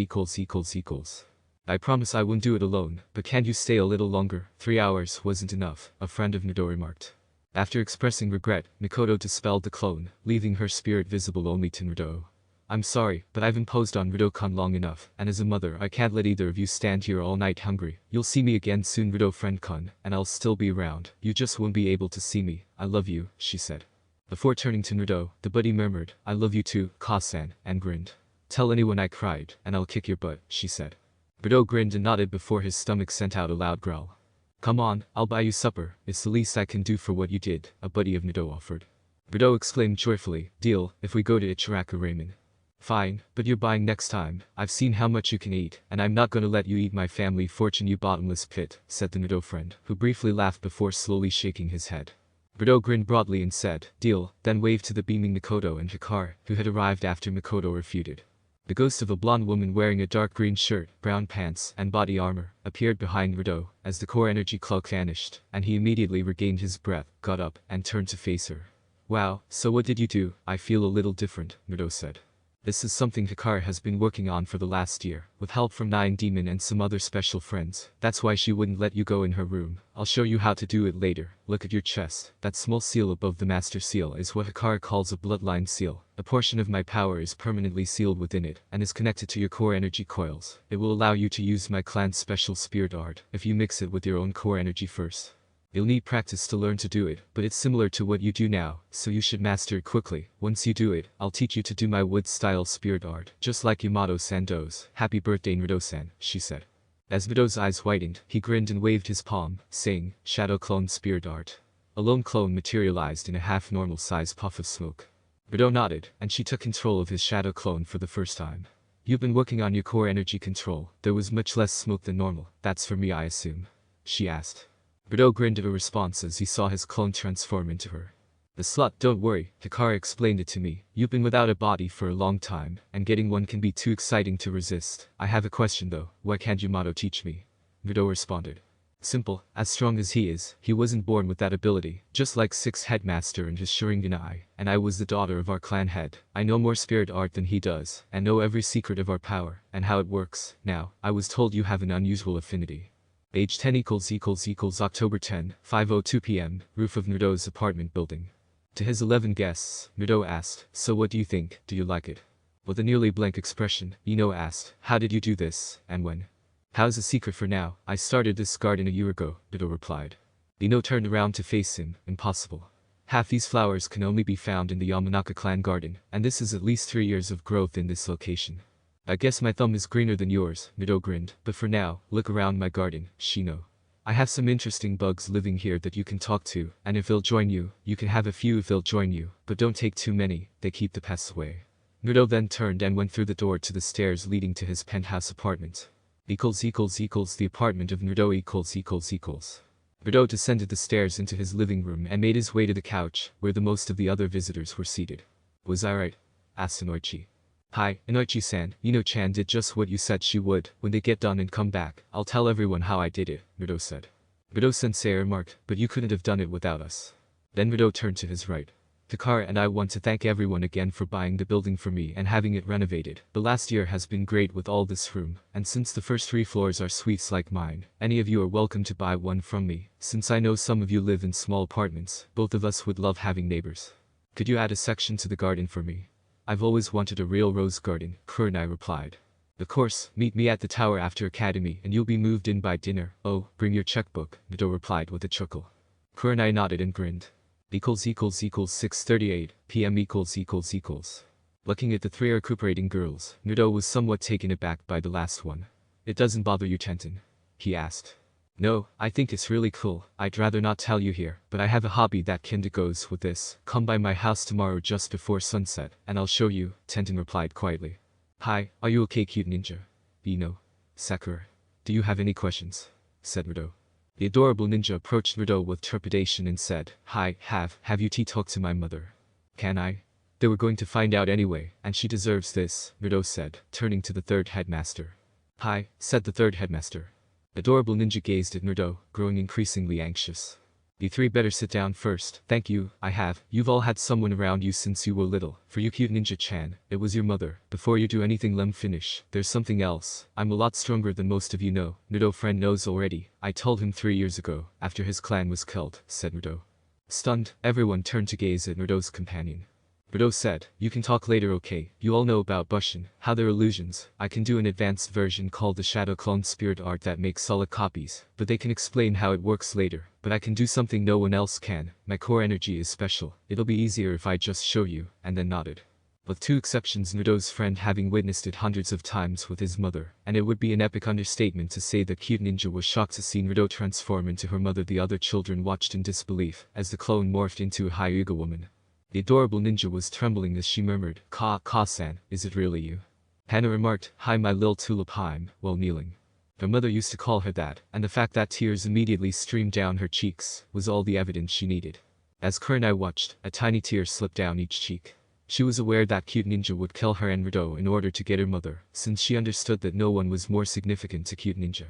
I promise I won't do it alone, but can't you stay a little longer? 3 hours wasn't enough, a friend of Naruto remarked. After expressing regret, Mikoto dispelled the clone, leaving her spirit visible only to Naruto. I'm sorry, but I've imposed on Rido-kun long enough, and as a mother I can't let either of you stand here all night hungry. You'll see me again soon, Rido friend-kun, and I'll still be around. You just won't be able to see me. I love you, she said. Before turning to Naruto, the buddy murmured, I love you too, Ka-san, and grinned. Tell anyone I cried, and I'll kick your butt, she said. Naruto grinned and nodded before his stomach sent out a loud growl. Come on, I'll buy you supper, it's the least I can do for what you did, a buddy of Naruto offered. Naruto exclaimed joyfully, deal, if we go to Ichiraku Ramen. Fine, but you're buying next time. I've seen how much you can eat, and I'm not gonna let you eat my family fortune, you bottomless pit, said the Naruto friend, who briefly laughed before slowly shaking his head. Naruto grinned broadly and said, deal, then waved to the beaming Mikoto and Hikaru, who had arrived after Mikoto refuted. The ghost of a blonde woman wearing a dark green shirt, brown pants, and body armor, appeared behind Naruto, as the core energy cloak vanished, and he immediately regained his breath, got up, and turned to face her. Wow, so what did you do? I feel a little different, Naruto said. This is something Hikaru has been working on for the last year, with help from Nine Demon and some other special friends. That's why she wouldn't let you go in her room. I'll show you how to do it later. Look at your chest. That small seal above the master seal is what Hikaru calls a bloodline seal. A portion of my power is permanently sealed within it, and is connected to your core energy coils. It will allow you to use my clan's special spirit art, if you mix it with your own core energy first. You'll need practice to learn to do it, but it's similar to what you do now, so you should master it quickly. Once you do it, I'll teach you to do my wood-style spirit art, just like Yamato-san does. Happy birthday Naruto-san, she said. As Naruto's eyes widened, he grinned and waved his palm, saying, Shadow Clone Spirit Art. A lone clone materialized in a half-normal size puff of smoke. Naruto nodded, and she took control of his shadow clone for the first time. You've been working on your core energy control. There was much less smoke than normal. That's for me, I assume? She asked. Naruto grinned at her response as he saw his clone transform into her. The slut, don't worry, Hikaru explained it to me. You've been without a body for a long time, and getting one can be too exciting to resist. I have a question though, why can't Yamato teach me? Naruto responded. Simple, as strong as he is, he wasn't born with that ability, just like Sixth Headmaster and his Sharingan eye, and I was the daughter of our clan head. I know more spirit art than he does, and know every secret of our power, and how it works. Now, I was told you have an unusual affinity. Age 10 == October 10, 5:02 p.m., roof of Naruto's apartment building. To his 11 guests, Naruto asked, so what do you think, do you like it? With a nearly blank expression, Ino asked, how did you do this, and when? How's a secret for now? I started this garden a year ago, Naruto replied. Ino turned around to face him, impossible. Half these flowers can only be found in the Yamanaka clan garden, and this is at least 3 years of growth in this location. I guess my thumb is greener than yours, Naruto grinned, but for now, look around my garden, Shino. I have some interesting bugs living here that you can talk to, and if they'll join you, you can have a few if they'll join you, but don't take too many, they keep the pests away. Naruto then turned and went through the door to the stairs leading to his penthouse apartment. The apartment of Naruto . Naruto descended the stairs into his living room and made his way to the couch, where the most of the other visitors were seated. Was I right? Asked Inoichi. Hi, Inoichi-san, Ino-chan did just what you said she would. When they get done and come back, I'll tell everyone how I did it, Naruto said. Naruto-sensei remarked, but you couldn't have done it without us. Then Naruto turned to his right. Hikaru and I want to thank everyone again for buying the building for me and having it renovated. The last year has been great with all this room, and since the first 3 floors are suites like mine, any of you are welcome to buy one from me. Since I know some of you live in small apartments, both of us would love having neighbors. Could you add a section to the garden for me? I've always wanted a real rose garden, Kurenai replied. Of course, meet me at the tower after academy and you'll be moved in by dinner. Oh, bring your checkbook, Naruto replied with a chuckle. Kurenai nodded and grinned. == 6:38 p.m. == Looking at the 3 recuperating girls, Naruto was somewhat taken aback by the last one. It doesn't bother you, Tenten? He asked. No, I think it's really cool. I'd rather not tell you here, but I have a hobby that kinda goes with this. Come by my house tomorrow just before sunset, and I'll show you, Tenten replied quietly. Hi, are you okay, cute ninja? Ino. Sakura. Do you have any questions? Said Naruto. The adorable ninja approached Naruto with trepidation and said, Hi, have you talked to my mother? Can I? They were going to find out anyway, and she deserves this, Naruto said, turning to the 3rd headmaster. Hi, said the 3rd headmaster. Adorable ninja gazed at Naruto, growing increasingly anxious. You 3 better sit down first. Thank you, I have. You've all had someone around you since you were little. For you, cute ninja-chan, it was your mother. Before you do anything, let me finish. There's something else. I'm a lot stronger than most of you know. Naruto friend knows already. I told him 3 years ago, after his clan was killed, said Naruto. Stunned, everyone turned to gaze at Naruto's companion. Naruto said, you can talk later, okay? You all know about Bushin, how they're illusions. I can do an advanced version called the Shadow Clone Spirit Art that makes solid copies, but they can explain how it works later. But I can do something no one else can. My core energy is special. It'll be easier if I just show you, and then nodded. With two exceptions, Naruto's friend having witnessed it hundreds of times with his mother, and it would be an epic understatement to say that cute ninja was shocked to see Naruto transform into her mother. The other children watched in disbelief as the clone morphed into a Hyuga woman. The adorable ninja was trembling as she murmured, Ka-san, is it really you? Hana remarked, hi my lil tulip Haim, while kneeling. Her mother used to call her that, and the fact that tears immediately streamed down her cheeks was all the evidence she needed. As Kurenai watched, a tiny tear slipped down each cheek. She was aware that cute ninja would kill her and Naruto in order to get her mother, since she understood that no one was more significant to cute ninja.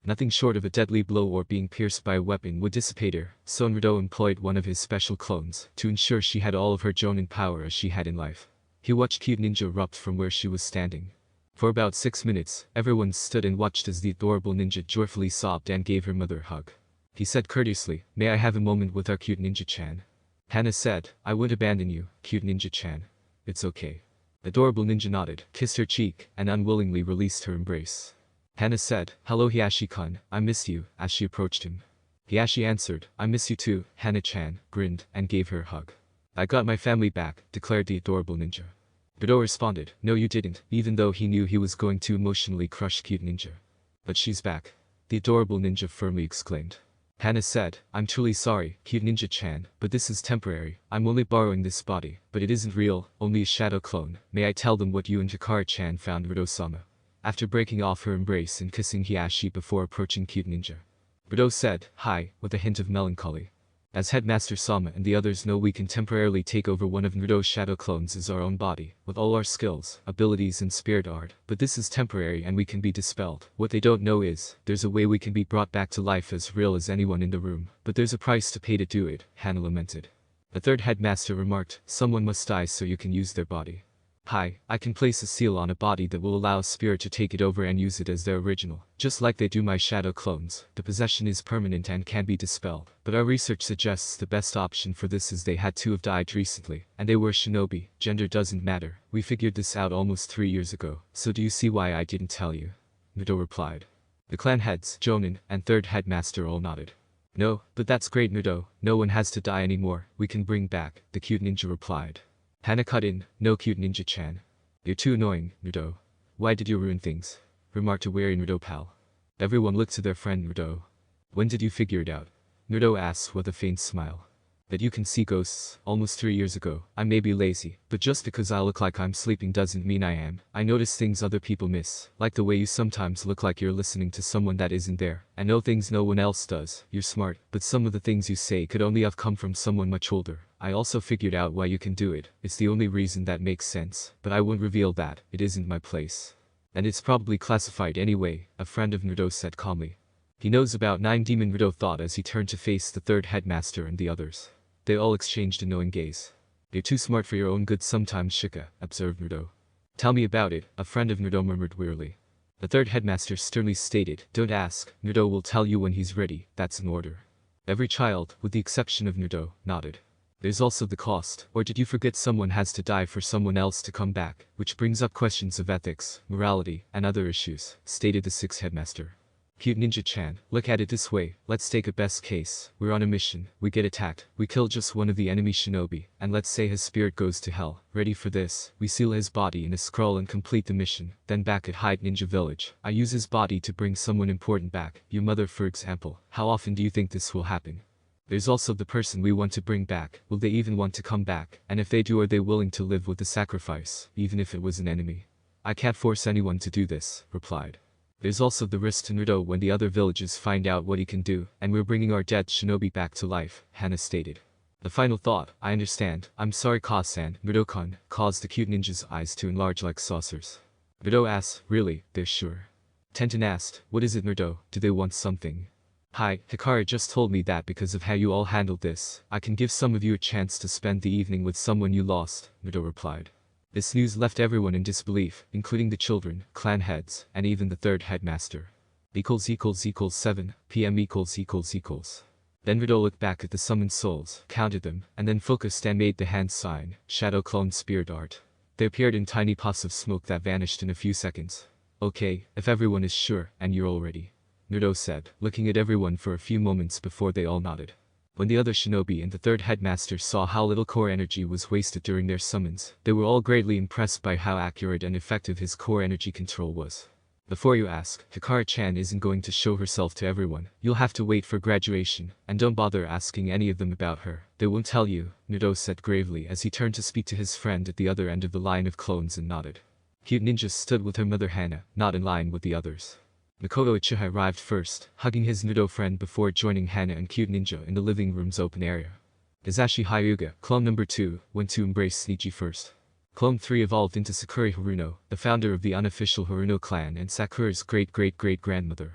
Nothing short of a deadly blow or being pierced by a weapon would dissipate her, so Naruto employed one of his special clones to ensure she had all of her Jonin power as she had in life. He watched cute ninja erupt from where she was standing. For about 6 minutes, everyone stood and watched as the adorable ninja joyfully sobbed and gave her mother a hug. He said courteously, may I have a moment with our cute ninja-chan? Hana said, I won't abandon you, cute ninja-chan. It's okay. Adorable ninja nodded, kissed her cheek, and unwillingly released her embrace. Hana said, hello Hiyashi-kun, I missed you, as she approached him. Hiyashi answered, I miss you too, Hana-chan, grinned, and gave her a hug. I got my family back, declared the adorable ninja. Naruto responded, no you didn't, even though he knew he was going to emotionally crush cute ninja. But she's back. The adorable ninja firmly exclaimed. Hana said, I'm truly sorry, cute ninja-chan, but this is temporary. I'm only borrowing this body, but it isn't real, only a shadow clone. May I tell them what you and Takara-chan found Naruto-sama? After breaking off her embrace and kissing Hiyashi before approaching cute ninja. Naruto said, hi, with a hint of melancholy. As Headmaster Sama and the others know, we can temporarily take over one of Naruto's shadow clones as our own body, with all our skills, abilities and spirit art, but this is temporary and we can be dispelled. What they don't know is, there's a way we can be brought back to life as real as anyone in the room, but there's a price to pay to do it, Hana lamented. The third headmaster remarked, someone must die so you can use their body. Hi, I can place a seal on a body that will allow a spirit to take it over and use it as their original, just like they do my shadow clones. The possession is permanent and can be dispelled, but our research suggests the best option for this is they had to have died recently, and they were shinobi. Gender doesn't matter. We figured this out almost 3 years ago, so do you see why I didn't tell you? Naruto replied. The clan heads, Jonin, and third headmaster all nodded. No, but that's great Naruto, no one has to die anymore, we can bring back, the cute ninja replied. Hana cut in, no cute ninja-chan. You're too annoying, Naruto. Why did you ruin things? Remarked a wary Naruto pal. Everyone looked to their friend Naruto. When did you figure it out? Naruto asked with a faint smile. That you can see ghosts, almost 3 years ago. I may be lazy, but just because I look like I'm sleeping doesn't mean I am. I notice things other people miss, like the way you sometimes look like you're listening to someone that isn't there. I know things no one else does. You're smart, but some of the things you say could only have come from someone much older. I also figured out why you can do it. It's the only reason that makes sense, but I won't reveal that. It isn't my place. And it's probably classified anyway, a friend of Naruto said calmly. He knows about 9 Demon Naruto thought as he turned to face the third headmaster and the others. They all exchanged a knowing gaze. You're too smart for your own good sometimes, Shika, observed Naruto. Tell me about it, a friend of Naruto murmured wearily. The third headmaster sternly stated, don't ask, Naruto will tell you when he's ready, that's an order. Every child, with the exception of Naruto, nodded. There's also the cost, or did you forget someone has to die for someone else to come back, which brings up questions of ethics, morality, and other issues, stated the sixth headmaster. Cute ninja-chan, look at it this way, let's take a best case, we're on a mission, we get attacked, we kill just one of the enemy shinobi, and let's say his spirit goes to hell. Ready for this, we seal his body in a scroll and complete the mission, then back at Hyde Ninja Village, I use his body to bring someone important back, your mother for example. How often do you think this will happen? There's also the person we want to bring back, will they even want to come back, and if they do are they willing to live with the sacrifice, even if it was an enemy? I can't force anyone to do this, replied. There's also the risk to Naruto when the other villages find out what he can do, and we're bringing our dead shinobi back to life, Hana stated. The final thought, I understand, I'm sorry Ka-san, Naruto-kun, caused the cute ninja's eyes to enlarge like saucers. Naruto asked, really, they're sure? Tenten asked, what is it Naruto, do they want something? Hi, Hikari just told me that because of how you all handled this, I can give some of you a chance to spend the evening with someone you lost, Naruto replied. This news left everyone in disbelief, including the children, clan heads, and even the third headmaster. == 7 p.m. == Then Naruto looked back at the summoned souls, counted them, and then focused and made the hand sign, shadow clone spirit art. They appeared in tiny puffs of smoke that vanished in a few seconds. Okay, if everyone is sure, and you're all ready, Naruto said, looking at everyone for a few moments before they all nodded. When the other shinobi and the third headmaster saw how little core energy was wasted during their summons, they were all greatly impressed by how accurate and effective his core energy control was. Before you ask, Hikari-chan isn't going to show herself to everyone. You'll have to wait for graduation, and don't bother asking any of them about her. They won't tell you, Naruto said gravely as he turned to speak to his friend at the other end of the line of clones and nodded. Cute Ninja stood with her mother Hana, not in line with the others. Makoto Uchiha arrived first, hugging his Naruto friend before joining Hana and Cute Ninja in the living room's open area. Hisashi Hyuga, clone number 2, went to embrace Sneechi first. Clone 3 evolved into Sakura Haruno, the founder of the unofficial Haruno clan and Sakura's great-great-great-grandmother.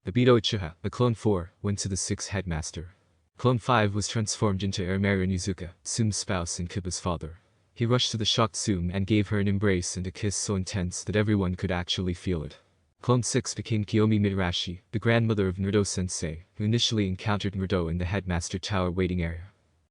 Obito Uchiha, the clone 4, went to the 6th headmaster. Clone 5 was transformed into Irimaru Inuzuka, Tsume's spouse and Kiba's father. He rushed to the shocked Tsume and gave her an embrace and a kiss so intense that everyone could actually feel it. Clone 6 became Kiyomi Mitarashi, the grandmother of Naruto-sensei, who initially encountered Naruto in the headmaster tower waiting area.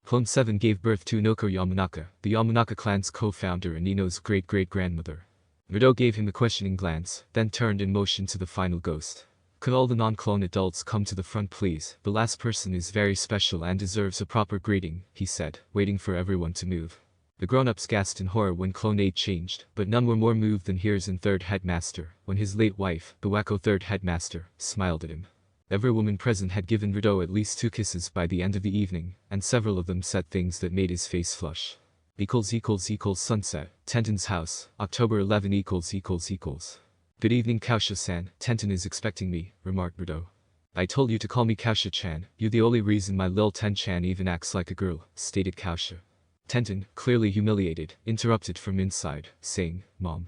Clone 7 gave birth to Inoko Yamanaka, the Yamanaka clan's co-founder and Ino's great-great-grandmother. Naruto gave him a questioning glance, then turned in motion to the final ghost. Could all the non-clone adults come to the front please? The last person is very special and deserves a proper greeting, he said, waiting for everyone to move. The grown-ups gasped in horror when Clone 8 changed, but none were more moved than Hiruzen third headmaster, when his late wife, the Wako third headmaster, smiled at him. Every woman present had given Naruto at least 2 kisses by the end of the evening, and several of them said things that made his face flush. Sunset, Tenten's house, October 11 Good evening Kausha-san, Tenten is expecting me, remarked Naruto. I told you to call me Kausha-chan, you're the only reason my lil Ten-chan even acts like a girl, stated Kausha. Tenten, clearly humiliated, interrupted from inside, saying, Mom.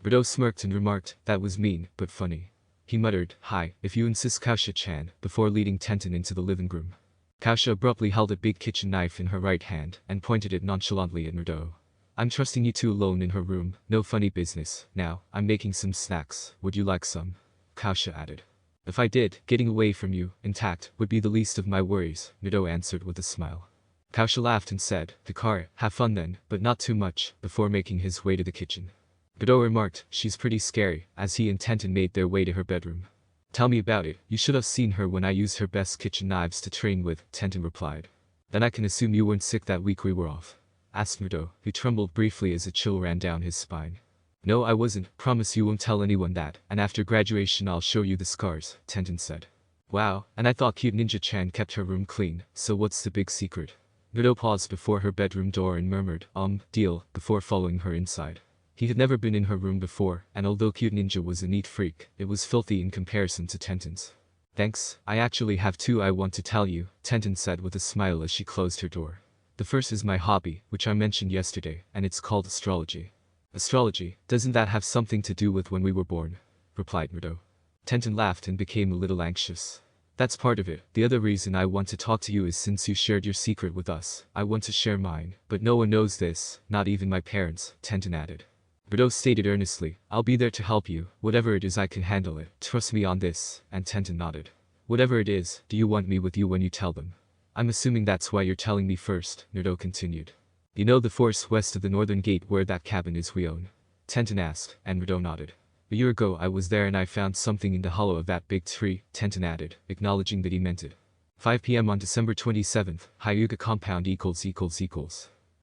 Naruto smirked and remarked, that was mean, but funny. He muttered, hi, if you insist Kausha-chan, before leading Tenten into the living room. Kausha abruptly held a big kitchen knife in her right hand, and pointed it nonchalantly at Naruto. I'm trusting you two alone in her room, no funny business. Now, I'm making some snacks, would you like some? Kausha added. If I did, getting away from you, intact, would be the least of my worries, Naruto answered with a smile. Kausha laughed and said, Hikari, have fun then, but not too much, before making his way to the kitchen. Naruto remarked, she's pretty scary, as he and Tenten made their way to her bedroom. Tell me about it, you should have seen her when I used her best kitchen knives to train with, Tenten replied. Then I can assume you weren't sick that week we were off? Asked Naruto, who trembled briefly as a chill ran down his spine. No I wasn't, promise you won't tell anyone that, and after graduation I'll show you the scars, Tenten said. Wow, and I thought Cute Ninja-chan kept her room clean, so what's the big secret? Naruto paused before her bedroom door and murmured, deal, before following her inside. He had never been in her room before, and although Cute Ninja was a neat freak, it was filthy in comparison to Tenten's. Thanks, I actually have 2 I want to tell you, Tenten said with a smile as she closed her door. The first is my hobby, which I mentioned yesterday, and it's called astrology. Astrology, doesn't that have something to do with when we were born? Replied Naruto. Tenten laughed and became a little anxious. That's part of it. The other reason I want to talk to you is since you shared your secret with us, I want to share mine, but no one knows this, not even my parents, Tenten added. Naruto stated earnestly, I'll be there to help you, whatever it is I can handle it, trust me on this, and Tenten nodded. Whatever it is, do you want me with you when you tell them? I'm assuming that's why you're telling me first, Naruto continued. You know the forest west of the northern gate where that cabin is we own? Tenten asked, and Naruto nodded. A year ago I was there and I found something in the hollow of that big tree, Tenten added, acknowledging that he meant it. 5 p.m. on December 27th, Hyuga compound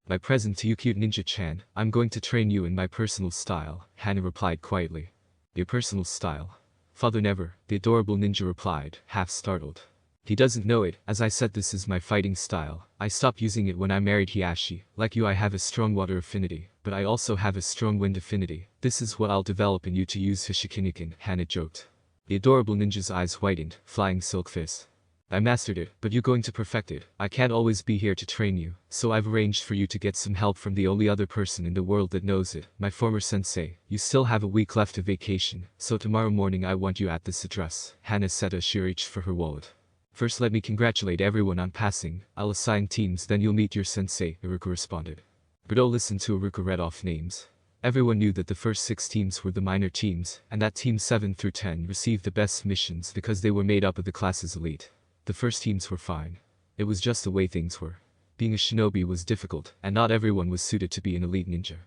My present to you Cute Ninja-chan, I'm going to train you in my personal style, Hana replied quietly. Your personal style? Father never, the adorable ninja replied, half startled. He doesn't know it, as I said this is my fighting style. I stopped using it when I married Hiashi. Like you I have a strong water affinity, but I also have a strong wind affinity. This is what I'll develop in you to use Hishikinikin, Hana joked. The adorable ninja's eyes whitened, flying silk fist. I mastered it, but you're going to perfect it. I can't always be here to train you, so I've arranged for you to get some help from the only other person in the world that knows it, my former sensei. You still have a week left of vacation, so tomorrow morning I want you at this address, Hana said as she reached for her wallet. First let me congratulate everyone on passing, I'll assign teams then you'll meet your sensei, Iruka responded. Naruto listened to Iruka read off names. Everyone knew that the first 6 teams were the minor teams, and that teams 7 through 10 received the best missions because they were made up of the class's elite. The first teams were fine. It was just the way things were. Being a shinobi was difficult, and not everyone was suited to be an elite ninja.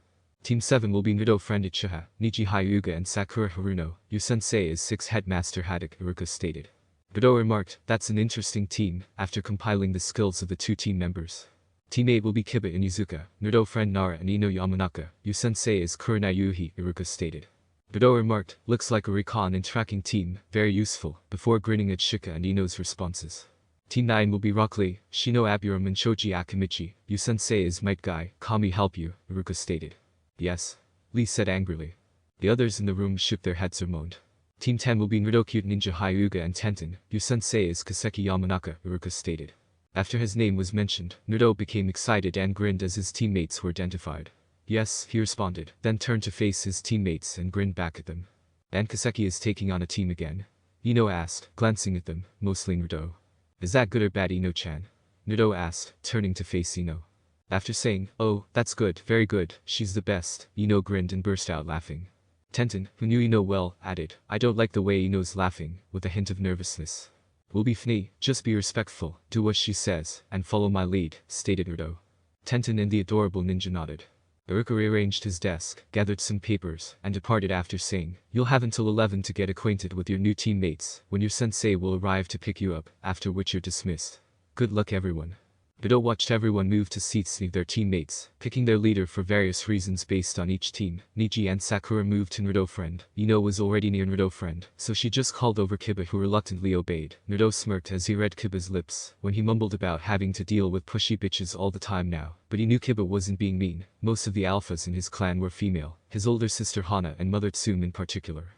Team 7 will be Naruto friend Ichiha, Niji Hyuga and Sakura Haruno. Your sensei is 6 Headmaster Haddock, Iruka stated. Naruto remarked, that's an interesting team, after compiling the skills of the 2 team members. Team 8 will be Kiba Inuzuka, Naruto friend Nara and Ino Yamanaka. Your sensei is Kurenai Yuhi, Iruka stated. Naruto remarked, looks like a recon and tracking team, very useful, before grinning at Shika and Ino's responses. Team 9 will be Rock Lee, Shino Aburam and Shoji Akamichi. Your sensei is Might Guy, Kami help you, Iruka stated. Yes. Lee said angrily. The others in the room shook their heads or moaned. Team 10 will be Naruto Cute Ninja Hyuga and Tenten. Your sensei is Kaseki Yamanaka, Iruka stated. After his name was mentioned, Naruto became excited and grinned as his teammates were identified. Yes, he responded, then turned to face his teammates and grinned back at them. And Kaseki is taking on a team again? Ino asked, glancing at them, mostly Naruto. Is that good or bad, Ino-chan? Naruto asked, turning to face Ino. After saying, oh, that's good, very good, she's the best, Ino grinned and burst out laughing. Tenten, who knew Ino well, added, I don't like the way Ino's laughing, with a hint of nervousness. We'll be funny, just be respectful, do what she says, and follow my lead, stated Naruto. Tenten and the adorable ninja nodded. Iruka rearranged his desk, gathered some papers, and departed after saying, you'll have until 11 to get acquainted with your new teammates, when your sensei will arrive to pick you up, after which you're dismissed. Good luck everyone. Naruto watched everyone move to seats near their teammates, picking their leader for various reasons based on each team. Niji and Sakura moved to Naruto friend. Ino was already near Naruto friend, so she just called over Kiba who reluctantly obeyed. Naruto smirked as he read Kiba's lips, when he mumbled about having to deal with pushy bitches all the time now. But he knew Kiba wasn't being mean. Most of the alphas in his clan were female, his older sister Hana and mother Tsume in particular.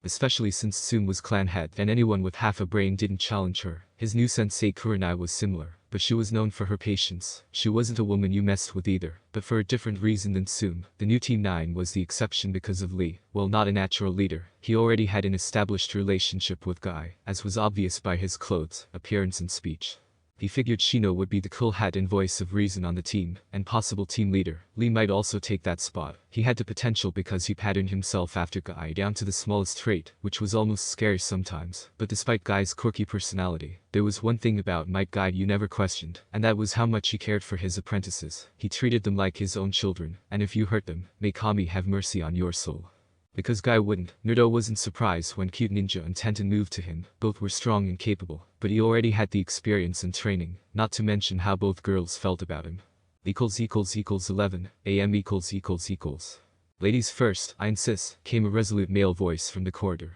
Especially since Tsume was clan head and anyone with half a brain didn't challenge her. His new sensei Kurenai was similar, but she was known for her patience. She wasn't a woman you messed with either, but for a different reason than Tsume. The new Team 9 was the exception because of Lee. While not a natural leader, he already had an established relationship with Guy, as was obvious by his clothes, appearance and speech. He figured Shino would be the cool hat and voice of reason on the team, and possible team leader. Lee might also take that spot. He had the potential because he patterned himself after Guy down to the smallest trait, which was almost scary sometimes. But despite Guy's quirky personality, there was one thing about Might Guy you never questioned, and that was how much he cared for his apprentices. He treated them like his own children, and if you hurt them, may Kami have mercy on your soul. Because Guy wouldn't, Naruto wasn't surprised when Cute Ninja and Tenten moved to him. Both were strong and capable, but he already had the experience and training, not to mention how both girls felt about him. == 11 AM == Ladies first, I insist, came a resolute male voice from the corridor.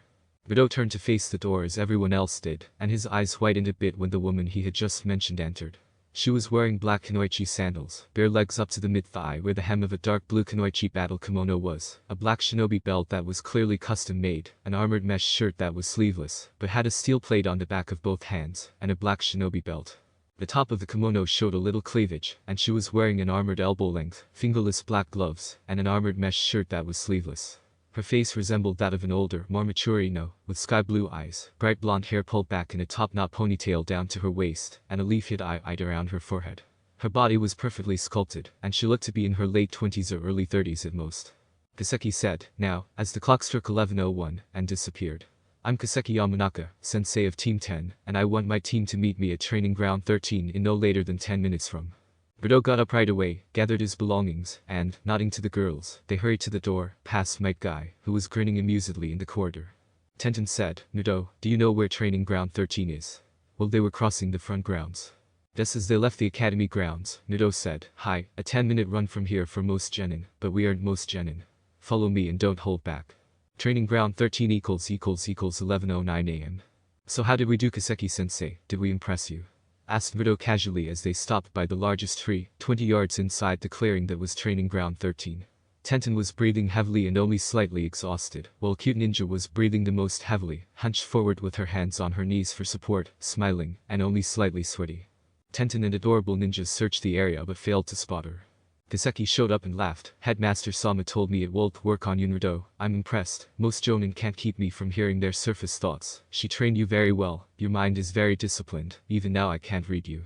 Naruto turned to face the door as everyone else did, and his eyes whitened a bit when the woman he had just mentioned entered. She was wearing black kunoichi sandals, bare legs up to the mid-thigh where the hem of a dark blue kunoichi battle kimono was, a black shinobi belt that was clearly custom-made, an armored mesh shirt that was sleeveless, but had a steel plate on the back of both hands, and a black shinobi belt. The top of the kimono showed a little cleavage, and she was wearing an armored elbow-length, fingerless black gloves, and an armored mesh shirt that was sleeveless. Her face resembled that of an older, more mature Ino, with sky-blue eyes, bright blonde hair pulled back in a top-knot ponytail down to her waist, and a leaf-hid eye around her forehead. Her body was perfectly sculpted, and she looked to be in her late 20s or early 30s at most. Kaseki said, now, as the clock struck 11:01, and disappeared. I'm Kaseki Yamanaka, sensei of Team 10, and I want my team to meet me at Training Ground 13 in no later than 10 minutes from. Naruto got up right away, gathered his belongings, and, nodding to the girls, they hurried to the door, past Might Guy, who was grinning amusedly in the corridor. Tenten said, Naruto, do you know where Training Ground 13 is? Well, they were crossing the front grounds. Just as they left the academy grounds, Naruto said, hi, a 10-minute run from here for most genin, but we aren't most genin. Follow me and don't hold back. Training Ground 13 == 11:09 AM. So how did we do, Kaseki-sensei? Did we impress you? Asked Naruto casually as they stopped by the largest tree, 20 yards inside the clearing that was Training Ground 13. Tenten was breathing heavily and only slightly exhausted, while Cute Ninja was breathing the most heavily, hunched forward with her hands on her knees for support, smiling, and only slightly sweaty. Tenten and adorable ninjas searched the area but failed to spot her. Kaseki showed up and laughed. Headmaster Sama told me it won't work on you, Naruto. I'm impressed. Most jonin can't keep me from hearing their surface thoughts. She trained you very well. Your mind is very disciplined. Even now I can't read you.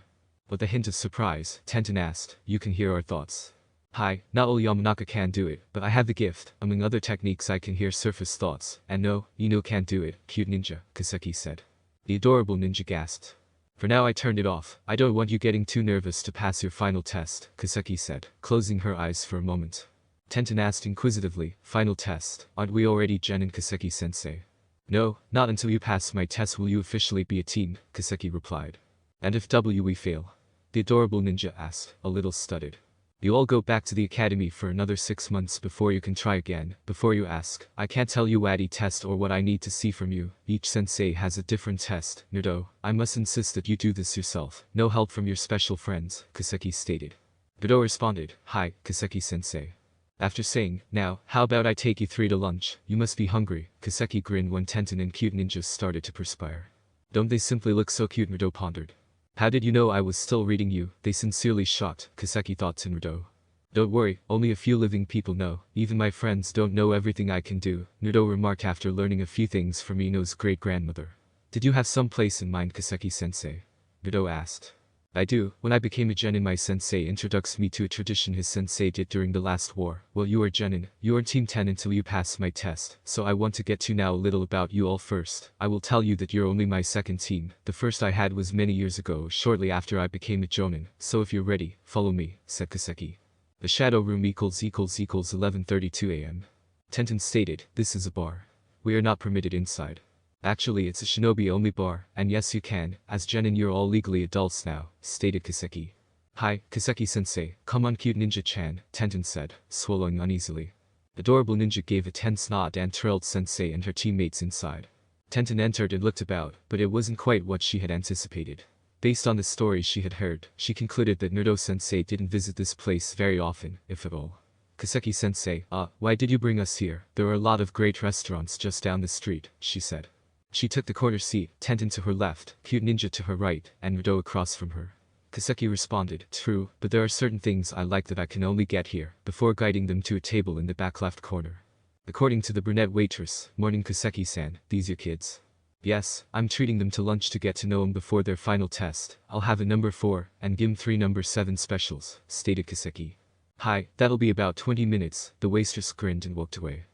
With a hint of surprise, Tenten asked, you can hear our thoughts. Hi, not all Yamanaka can do it, but I have the gift. Among other techniques I can hear surface thoughts. And no, Ino can't do it, Cute Ninja, Kaseki said. The adorable ninja gasped. For now I turned it off. I don't want you getting too nervous to pass your final test, Kaseki said, closing her eyes for a moment. Tenten asked inquisitively, final test, aren't we already Jen and Kaseki-sensei? No, not until you pass my test will you officially be a team, Kaseki replied. And if we fail? The adorable ninja asked, a little stuttered. You all go back to the academy for another 6 months before you can try again. Before you ask, I can't tell you what test or what I need to see from you. Each sensei has a different test. Naruto, I must insist that you do this yourself. No help from your special friends, Kaseki stated. Naruto responded, hi, Kaseki-sensei. After saying, now, how about I take you three to lunch? You must be hungry. Kaseki grinned when Tenten and cute ninjas started to perspire. Don't they simply look so cute? Naruto pondered. How did you know I was still reading you? They sincerely shocked, Kaseki thought to Naruto. Don't worry, only a few living people know. Even my friends don't know everything I can do, Naruto remarked after learning a few things from Ino's great-grandmother. Did you have some place in mind, Kaseki-sensei? Naruto asked. I do. When I became a genin, my sensei introduced me to a tradition his sensei did during the last war. Well, you are genin. You are team 10 until you pass my test. So I want to get to know a little about you all first. I will tell you that you're only my second team. The first I had was many years ago, shortly after I became a jonin. So if you're ready, follow me, said Kaseki. The shadow room equals 11:32 a.m. Tenten stated, this is a bar. We are not permitted inside. Actually, it's a shinobi-only bar, and yes you can, as genin you're all legally adults now, stated Kaseki. Hi, Kaseki-sensei, come on cute ninja-chan, Tenten said, swallowing uneasily. Adorable ninja gave a tense nod and trailed sensei and her teammates inside. Tenten entered and looked about, but it wasn't quite what she had anticipated. Based on the stories she had heard, she concluded that Naruto-sensei didn't visit this place very often, if at all. Kaseki-sensei, why did you bring us here? There are a lot of great restaurants just down the street, she said. She took the corner seat, Tenten to her left, cute ninja to her right, and Naruto across from her. Kaseki responded, true, but there are certain things I like that I can only get here, before guiding them to a table in the back left corner. According to the brunette waitress, morning Kaseki-san, these your kids? Yes, I'm treating them to lunch to get to know them before their final test. I'll have a number 4, and give 'em 3 number 7 specials, stated Kaseki. Hi, that'll be about 20 minutes, the waitress grinned and walked away.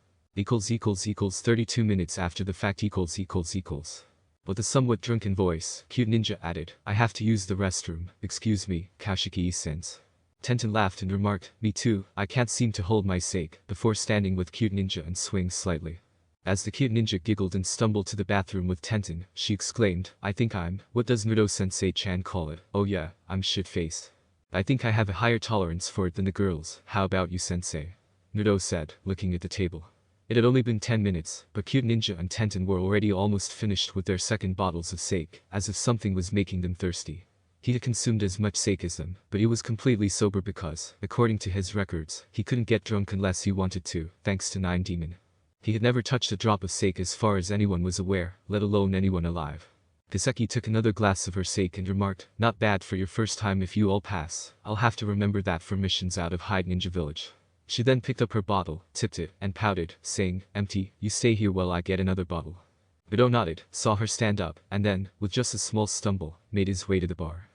32 minutes after the fact . With a somewhat drunken voice, cute ninja added, I have to use the restroom, excuse me, Kashiki-sense. Tenten laughed and remarked, me too, I can't seem to hold my sake, before standing with cute ninja and swing slightly. As the cute ninja giggled and stumbled to the bathroom with Tenten, she exclaimed, I think I'm, what does Naruto-sensei-chan call it? Oh yeah, I'm shit-faced. I think I have a higher tolerance for it than the girls. How about you, sensei? Naruto said, looking at the table. It had only been 10 minutes, but cute ninja and Tenten were already almost finished with their second bottles of sake, as if something was making them thirsty. He had consumed as much sake as them, but he was completely sober because, according to his records, he couldn't get drunk unless he wanted to, thanks to 9 Demon. He had never touched a drop of sake as far as anyone was aware, let alone anyone alive. Kaseki took another glass of her sake and remarked, not bad for your first time if you all pass. I'll have to remember that for missions out of Hyde Ninja Village. She then picked up her bottle, tipped it, and pouted, saying, empty, you stay here while I get another bottle. Budo nodded, saw her stand up, and then, with just a small stumble, made his way to the bar.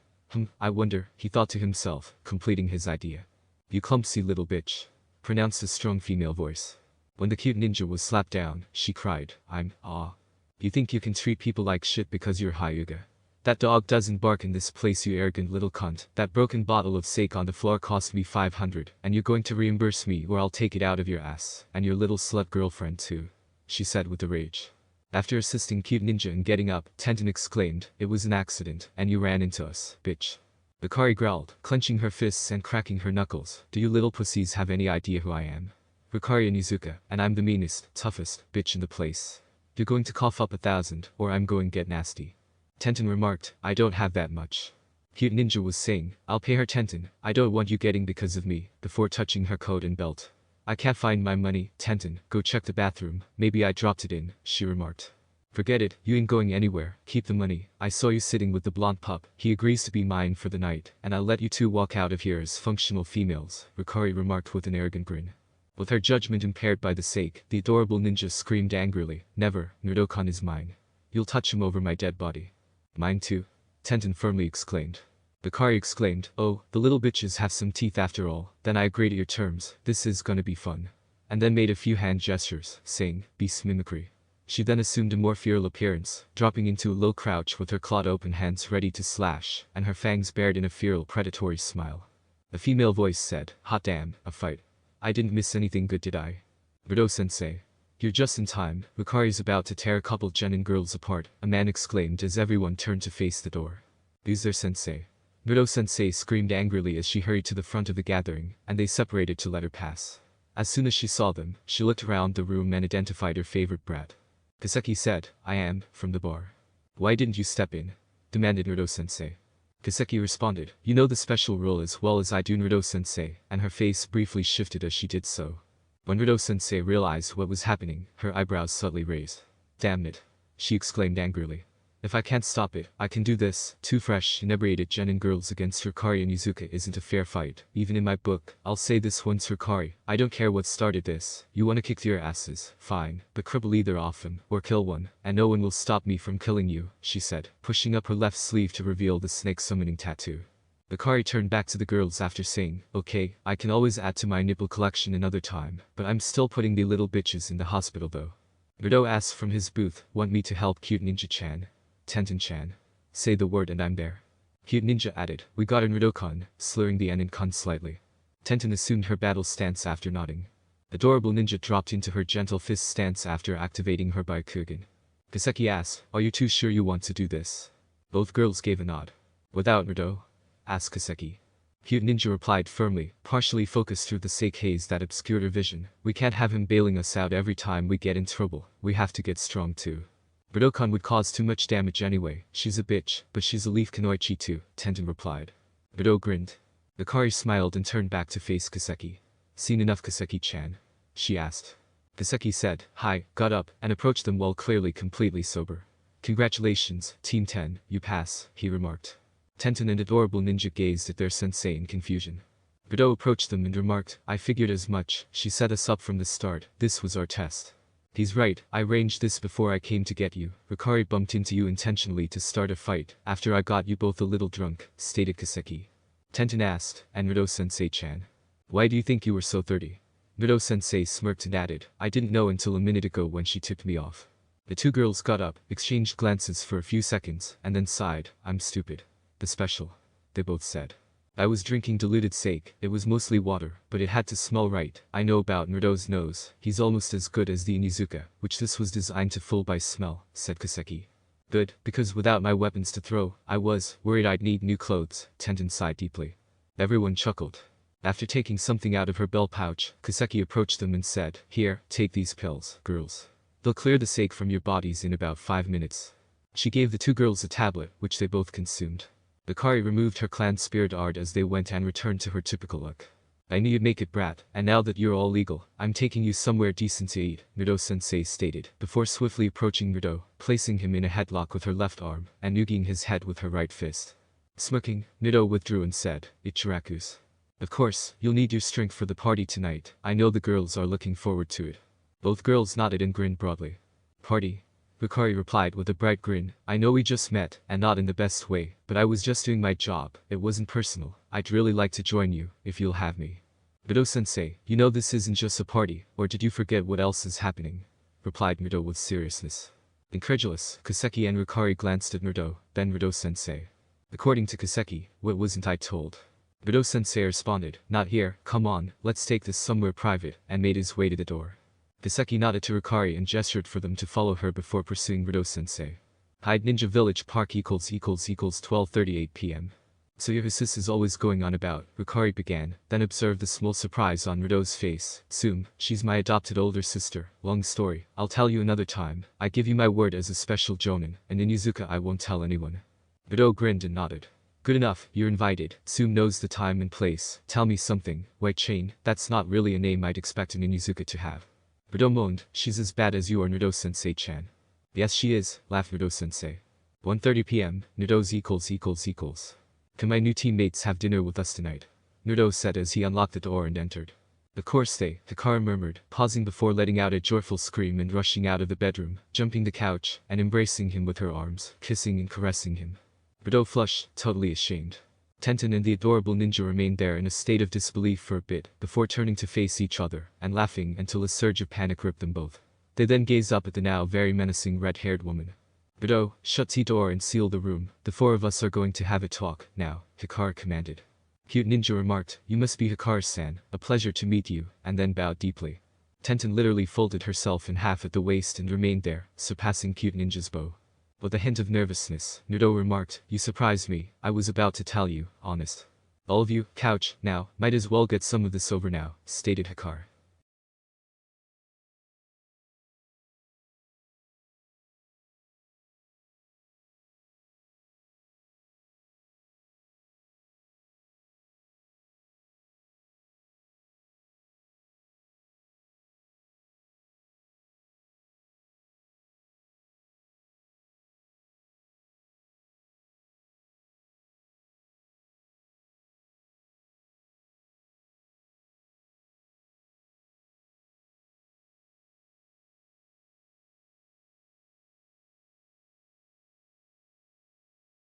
I wonder, he thought to himself, completing his idea. You clumsy little bitch. Pronounced a strong female voice. When the cute ninja was slapped down, she cried, You think you can treat people like shit because you're Hyuga? That dog doesn't bark in this place, you arrogant little cunt. That broken bottle of sake on the floor cost me 500, and you're going to reimburse me or I'll take it out of your ass, and your little slut girlfriend too, she said with a rage. After assisting cute ninja in getting up, Tenten exclaimed, it was an accident, and you ran into us, bitch. Bakari growled, clenching her fists and cracking her knuckles, do you little pussies have any idea who I am? Bakari Inuzuka, and I'm the meanest, toughest, bitch in the place. You're going to cough up 1,000, or I'm going to get nasty. Tenten remarked, I don't have that much. Cute ninja was saying, I'll pay her Tenten, I don't want you getting because of me, before touching her coat and belt. I can't find my money, Tenten, go check the bathroom, maybe I dropped it in, she remarked. Forget it, you ain't going anywhere, keep the money, I saw you sitting with the blonde pup, he agrees to be mine for the night, and I'll let you two walk out of here as functional females, Rikari remarked with an arrogant grin. With her judgment impaired by the sake, the adorable ninja screamed angrily, never, Naruto-kun is mine. You'll touch him over my dead body. Mine too, Tenten firmly exclaimed. Bakari exclaimed, oh, the little bitches have some teeth after all, then I agree to your terms, this is gonna be fun. And then made a few hand gestures, saying, beast mimicry. She then assumed a more feral appearance, dropping into a low crouch with her clawed-open hands ready to slash, and her fangs bared in a feral predatory smile. A female voice said, "Hot damn, a fight. I didn't miss anything good, did I?" "Rudo-sensei. You're just in time. Rikari's about to tear a couple genin girls apart," a man exclaimed as everyone turned to face the door. "User-sensei." Rudo-sensei screamed angrily as she hurried to the front of the gathering, and they separated to let her pass. As soon as she saw them, she looked around the room and identified her favorite brat. Kaseki said, "I am, from the bar." "Why didn't you step in?" demanded Rudo-sensei. Kaseki responded, "You know the special rule as well as I do, Naruto-sensei," and her face briefly shifted as she did so. When Naruto-sensei realized what was happening, her eyebrows subtly raised. "Damn it," she exclaimed angrily. "If I can't stop it, I can do this." Two fresh, inebriated genin girls against Hikari and Inuzuka isn't a fair fight. Even in my book, I'll say this once, Hikari, I don't care what started this. You wanna kick their asses, fine, but cripple either of them, or kill one, and no one will stop me from killing you, she said, pushing up her left sleeve to reveal the snake summoning tattoo. Hikari turned back to the girls after saying, "Okay, I can always add to my nipple collection another time, but I'm still putting the little bitches in the hospital though." Rudo asked from his booth, "Want me to help cute ninja-chan?" "Tenten-chan. Say the word and I'm there." Cute ninja added, "We got an Rudo-kun," slurring the N in kun slightly. Tenten assumed her battle stance after nodding. Adorable ninja dropped into her gentle fist stance after activating her Byakugan. Kaseki asked, "Are you too sure you want to do this?" Both girls gave a nod. "Without Rudo?" asked Kaseki. Cute ninja replied firmly, partially focused through the sake haze that obscured her vision. "We can't have him bailing us out every time we get in trouble. We have to get strong too." "Rudo-kun would cause too much damage anyway. She's a bitch, but she's a leaf kunoichi too," Tenten replied. Rudo grinned. Hikari smiled and turned back to face Kaseki. "Seen enough, Kaseki-chan?" she asked. Kaseki said, "Hi," got up, and approached them while clearly completely sober. "Congratulations, Team 10, you pass," he remarked. Tenten and Adorable Ninja gazed at their sensei in confusion. Rudo approached them and remarked, "I figured as much. She set us up from the start. This was our test." "He's right, I arranged this before I came to get you. Hikari bumped into you intentionally to start a fight, after I got you both a little drunk," stated Kaseki. Tenten asked, "And Rudo-sensei-chan? Why do you think you were so 30? Rudo-sensei smirked and added, "I didn't know until a minute ago when she tipped me off." The two girls got up, exchanged glances for a few seconds, and then sighed, "I'm stupid." "The special," they both said. "I was drinking diluted sake, it was mostly water, but it had to smell right. I know about Naruto's nose, he's almost as good as the Inuzuka, which this was designed to fool by smell," said Kaseki. "Good, because without my weapons to throw, I was worried I'd need new clothes," Tenten sighed deeply. Everyone chuckled. After taking something out of her belt pouch, Kaseki approached them and said, "Here, take these pills, girls. They'll clear the sake from your bodies in about 5 minutes." She gave the two girls a tablet, which they both consumed. Hikari removed her clan spirit art as they went and returned to her typical look. "I knew you'd make it, brat, and now that you're all legal, I'm taking you somewhere decent to eat," Rudo-sensei stated, before swiftly approaching Rudo, placing him in a headlock with her left arm, and nuking his head with her right fist. Smirking, Rudo withdrew and said, "Ichiraku's. Of course, you'll need your strength for the party tonight. I know the girls are looking forward to it." Both girls nodded and grinned broadly. "Party?" Hikari replied with a bright grin, "I know we just met, and not in the best way, but I was just doing my job, it wasn't personal. I'd really like to join you, if you'll have me." "Rudo-sensei, you know this isn't just a party, or did you forget what else is happening?" replied Rudo with seriousness. Incredulous, Kaseki and Hikari glanced at Rudo, then Rudo-sensei. "According to Kaseki, what wasn't I told?" Rudo-sensei responded, "Not here, come on, let's take this somewhere private," and made his way to the door. Kaseki nodded to Hikari and gestured for them to follow her before pursuing Rudo-sensei. Hide Ninja Village Park == 12:38 p.m. "So your sis is always going on about," Hikari began, then observed the small surprise on Rudo's face. She's my adopted older sister. Long story, I'll tell you another time. I give you my word as a special jonin, and in Inuzuka I won't tell anyone." Rudo grinned and nodded. "Good enough, you're invited. Knows the time and place. Tell me something, White Chain, that's not really a name I'd expect an Inuzuka to have." Rudo moaned, "She's as bad as you are, Naruto-sensei-chan." "Yes she is," laughed Rudo-sensei. 1:30 p.m, Naruto == "Can my new teammates have dinner with us tonight?" Naruto said as he unlocked the door and entered. "Of course they," Hikari murmured, pausing before letting out a joyful scream and rushing out of the bedroom, jumping the couch, and embracing him with her arms, kissing and caressing him. Rudo flushed, totally ashamed. Tenten and the adorable ninja remained there in a state of disbelief for a bit, before turning to face each other, and laughing until a surge of panic gripped them both. They then gaze up at the now very menacing red-haired woman. Naruto, shut the door and seal the room. The four of us are going to have a talk, now, Hikaru commanded. Cute ninja remarked, you must be Hikaru-san, a pleasure to meet you, and then bowed deeply. Tenten literally folded herself in half at the waist and remained there, surpassing cute ninja's bow. With a hint of nervousness, Naruto remarked, you surprised me, I was about to tell you, honest. All of you, couch, now, might as well get some of this over now, stated Hikaru.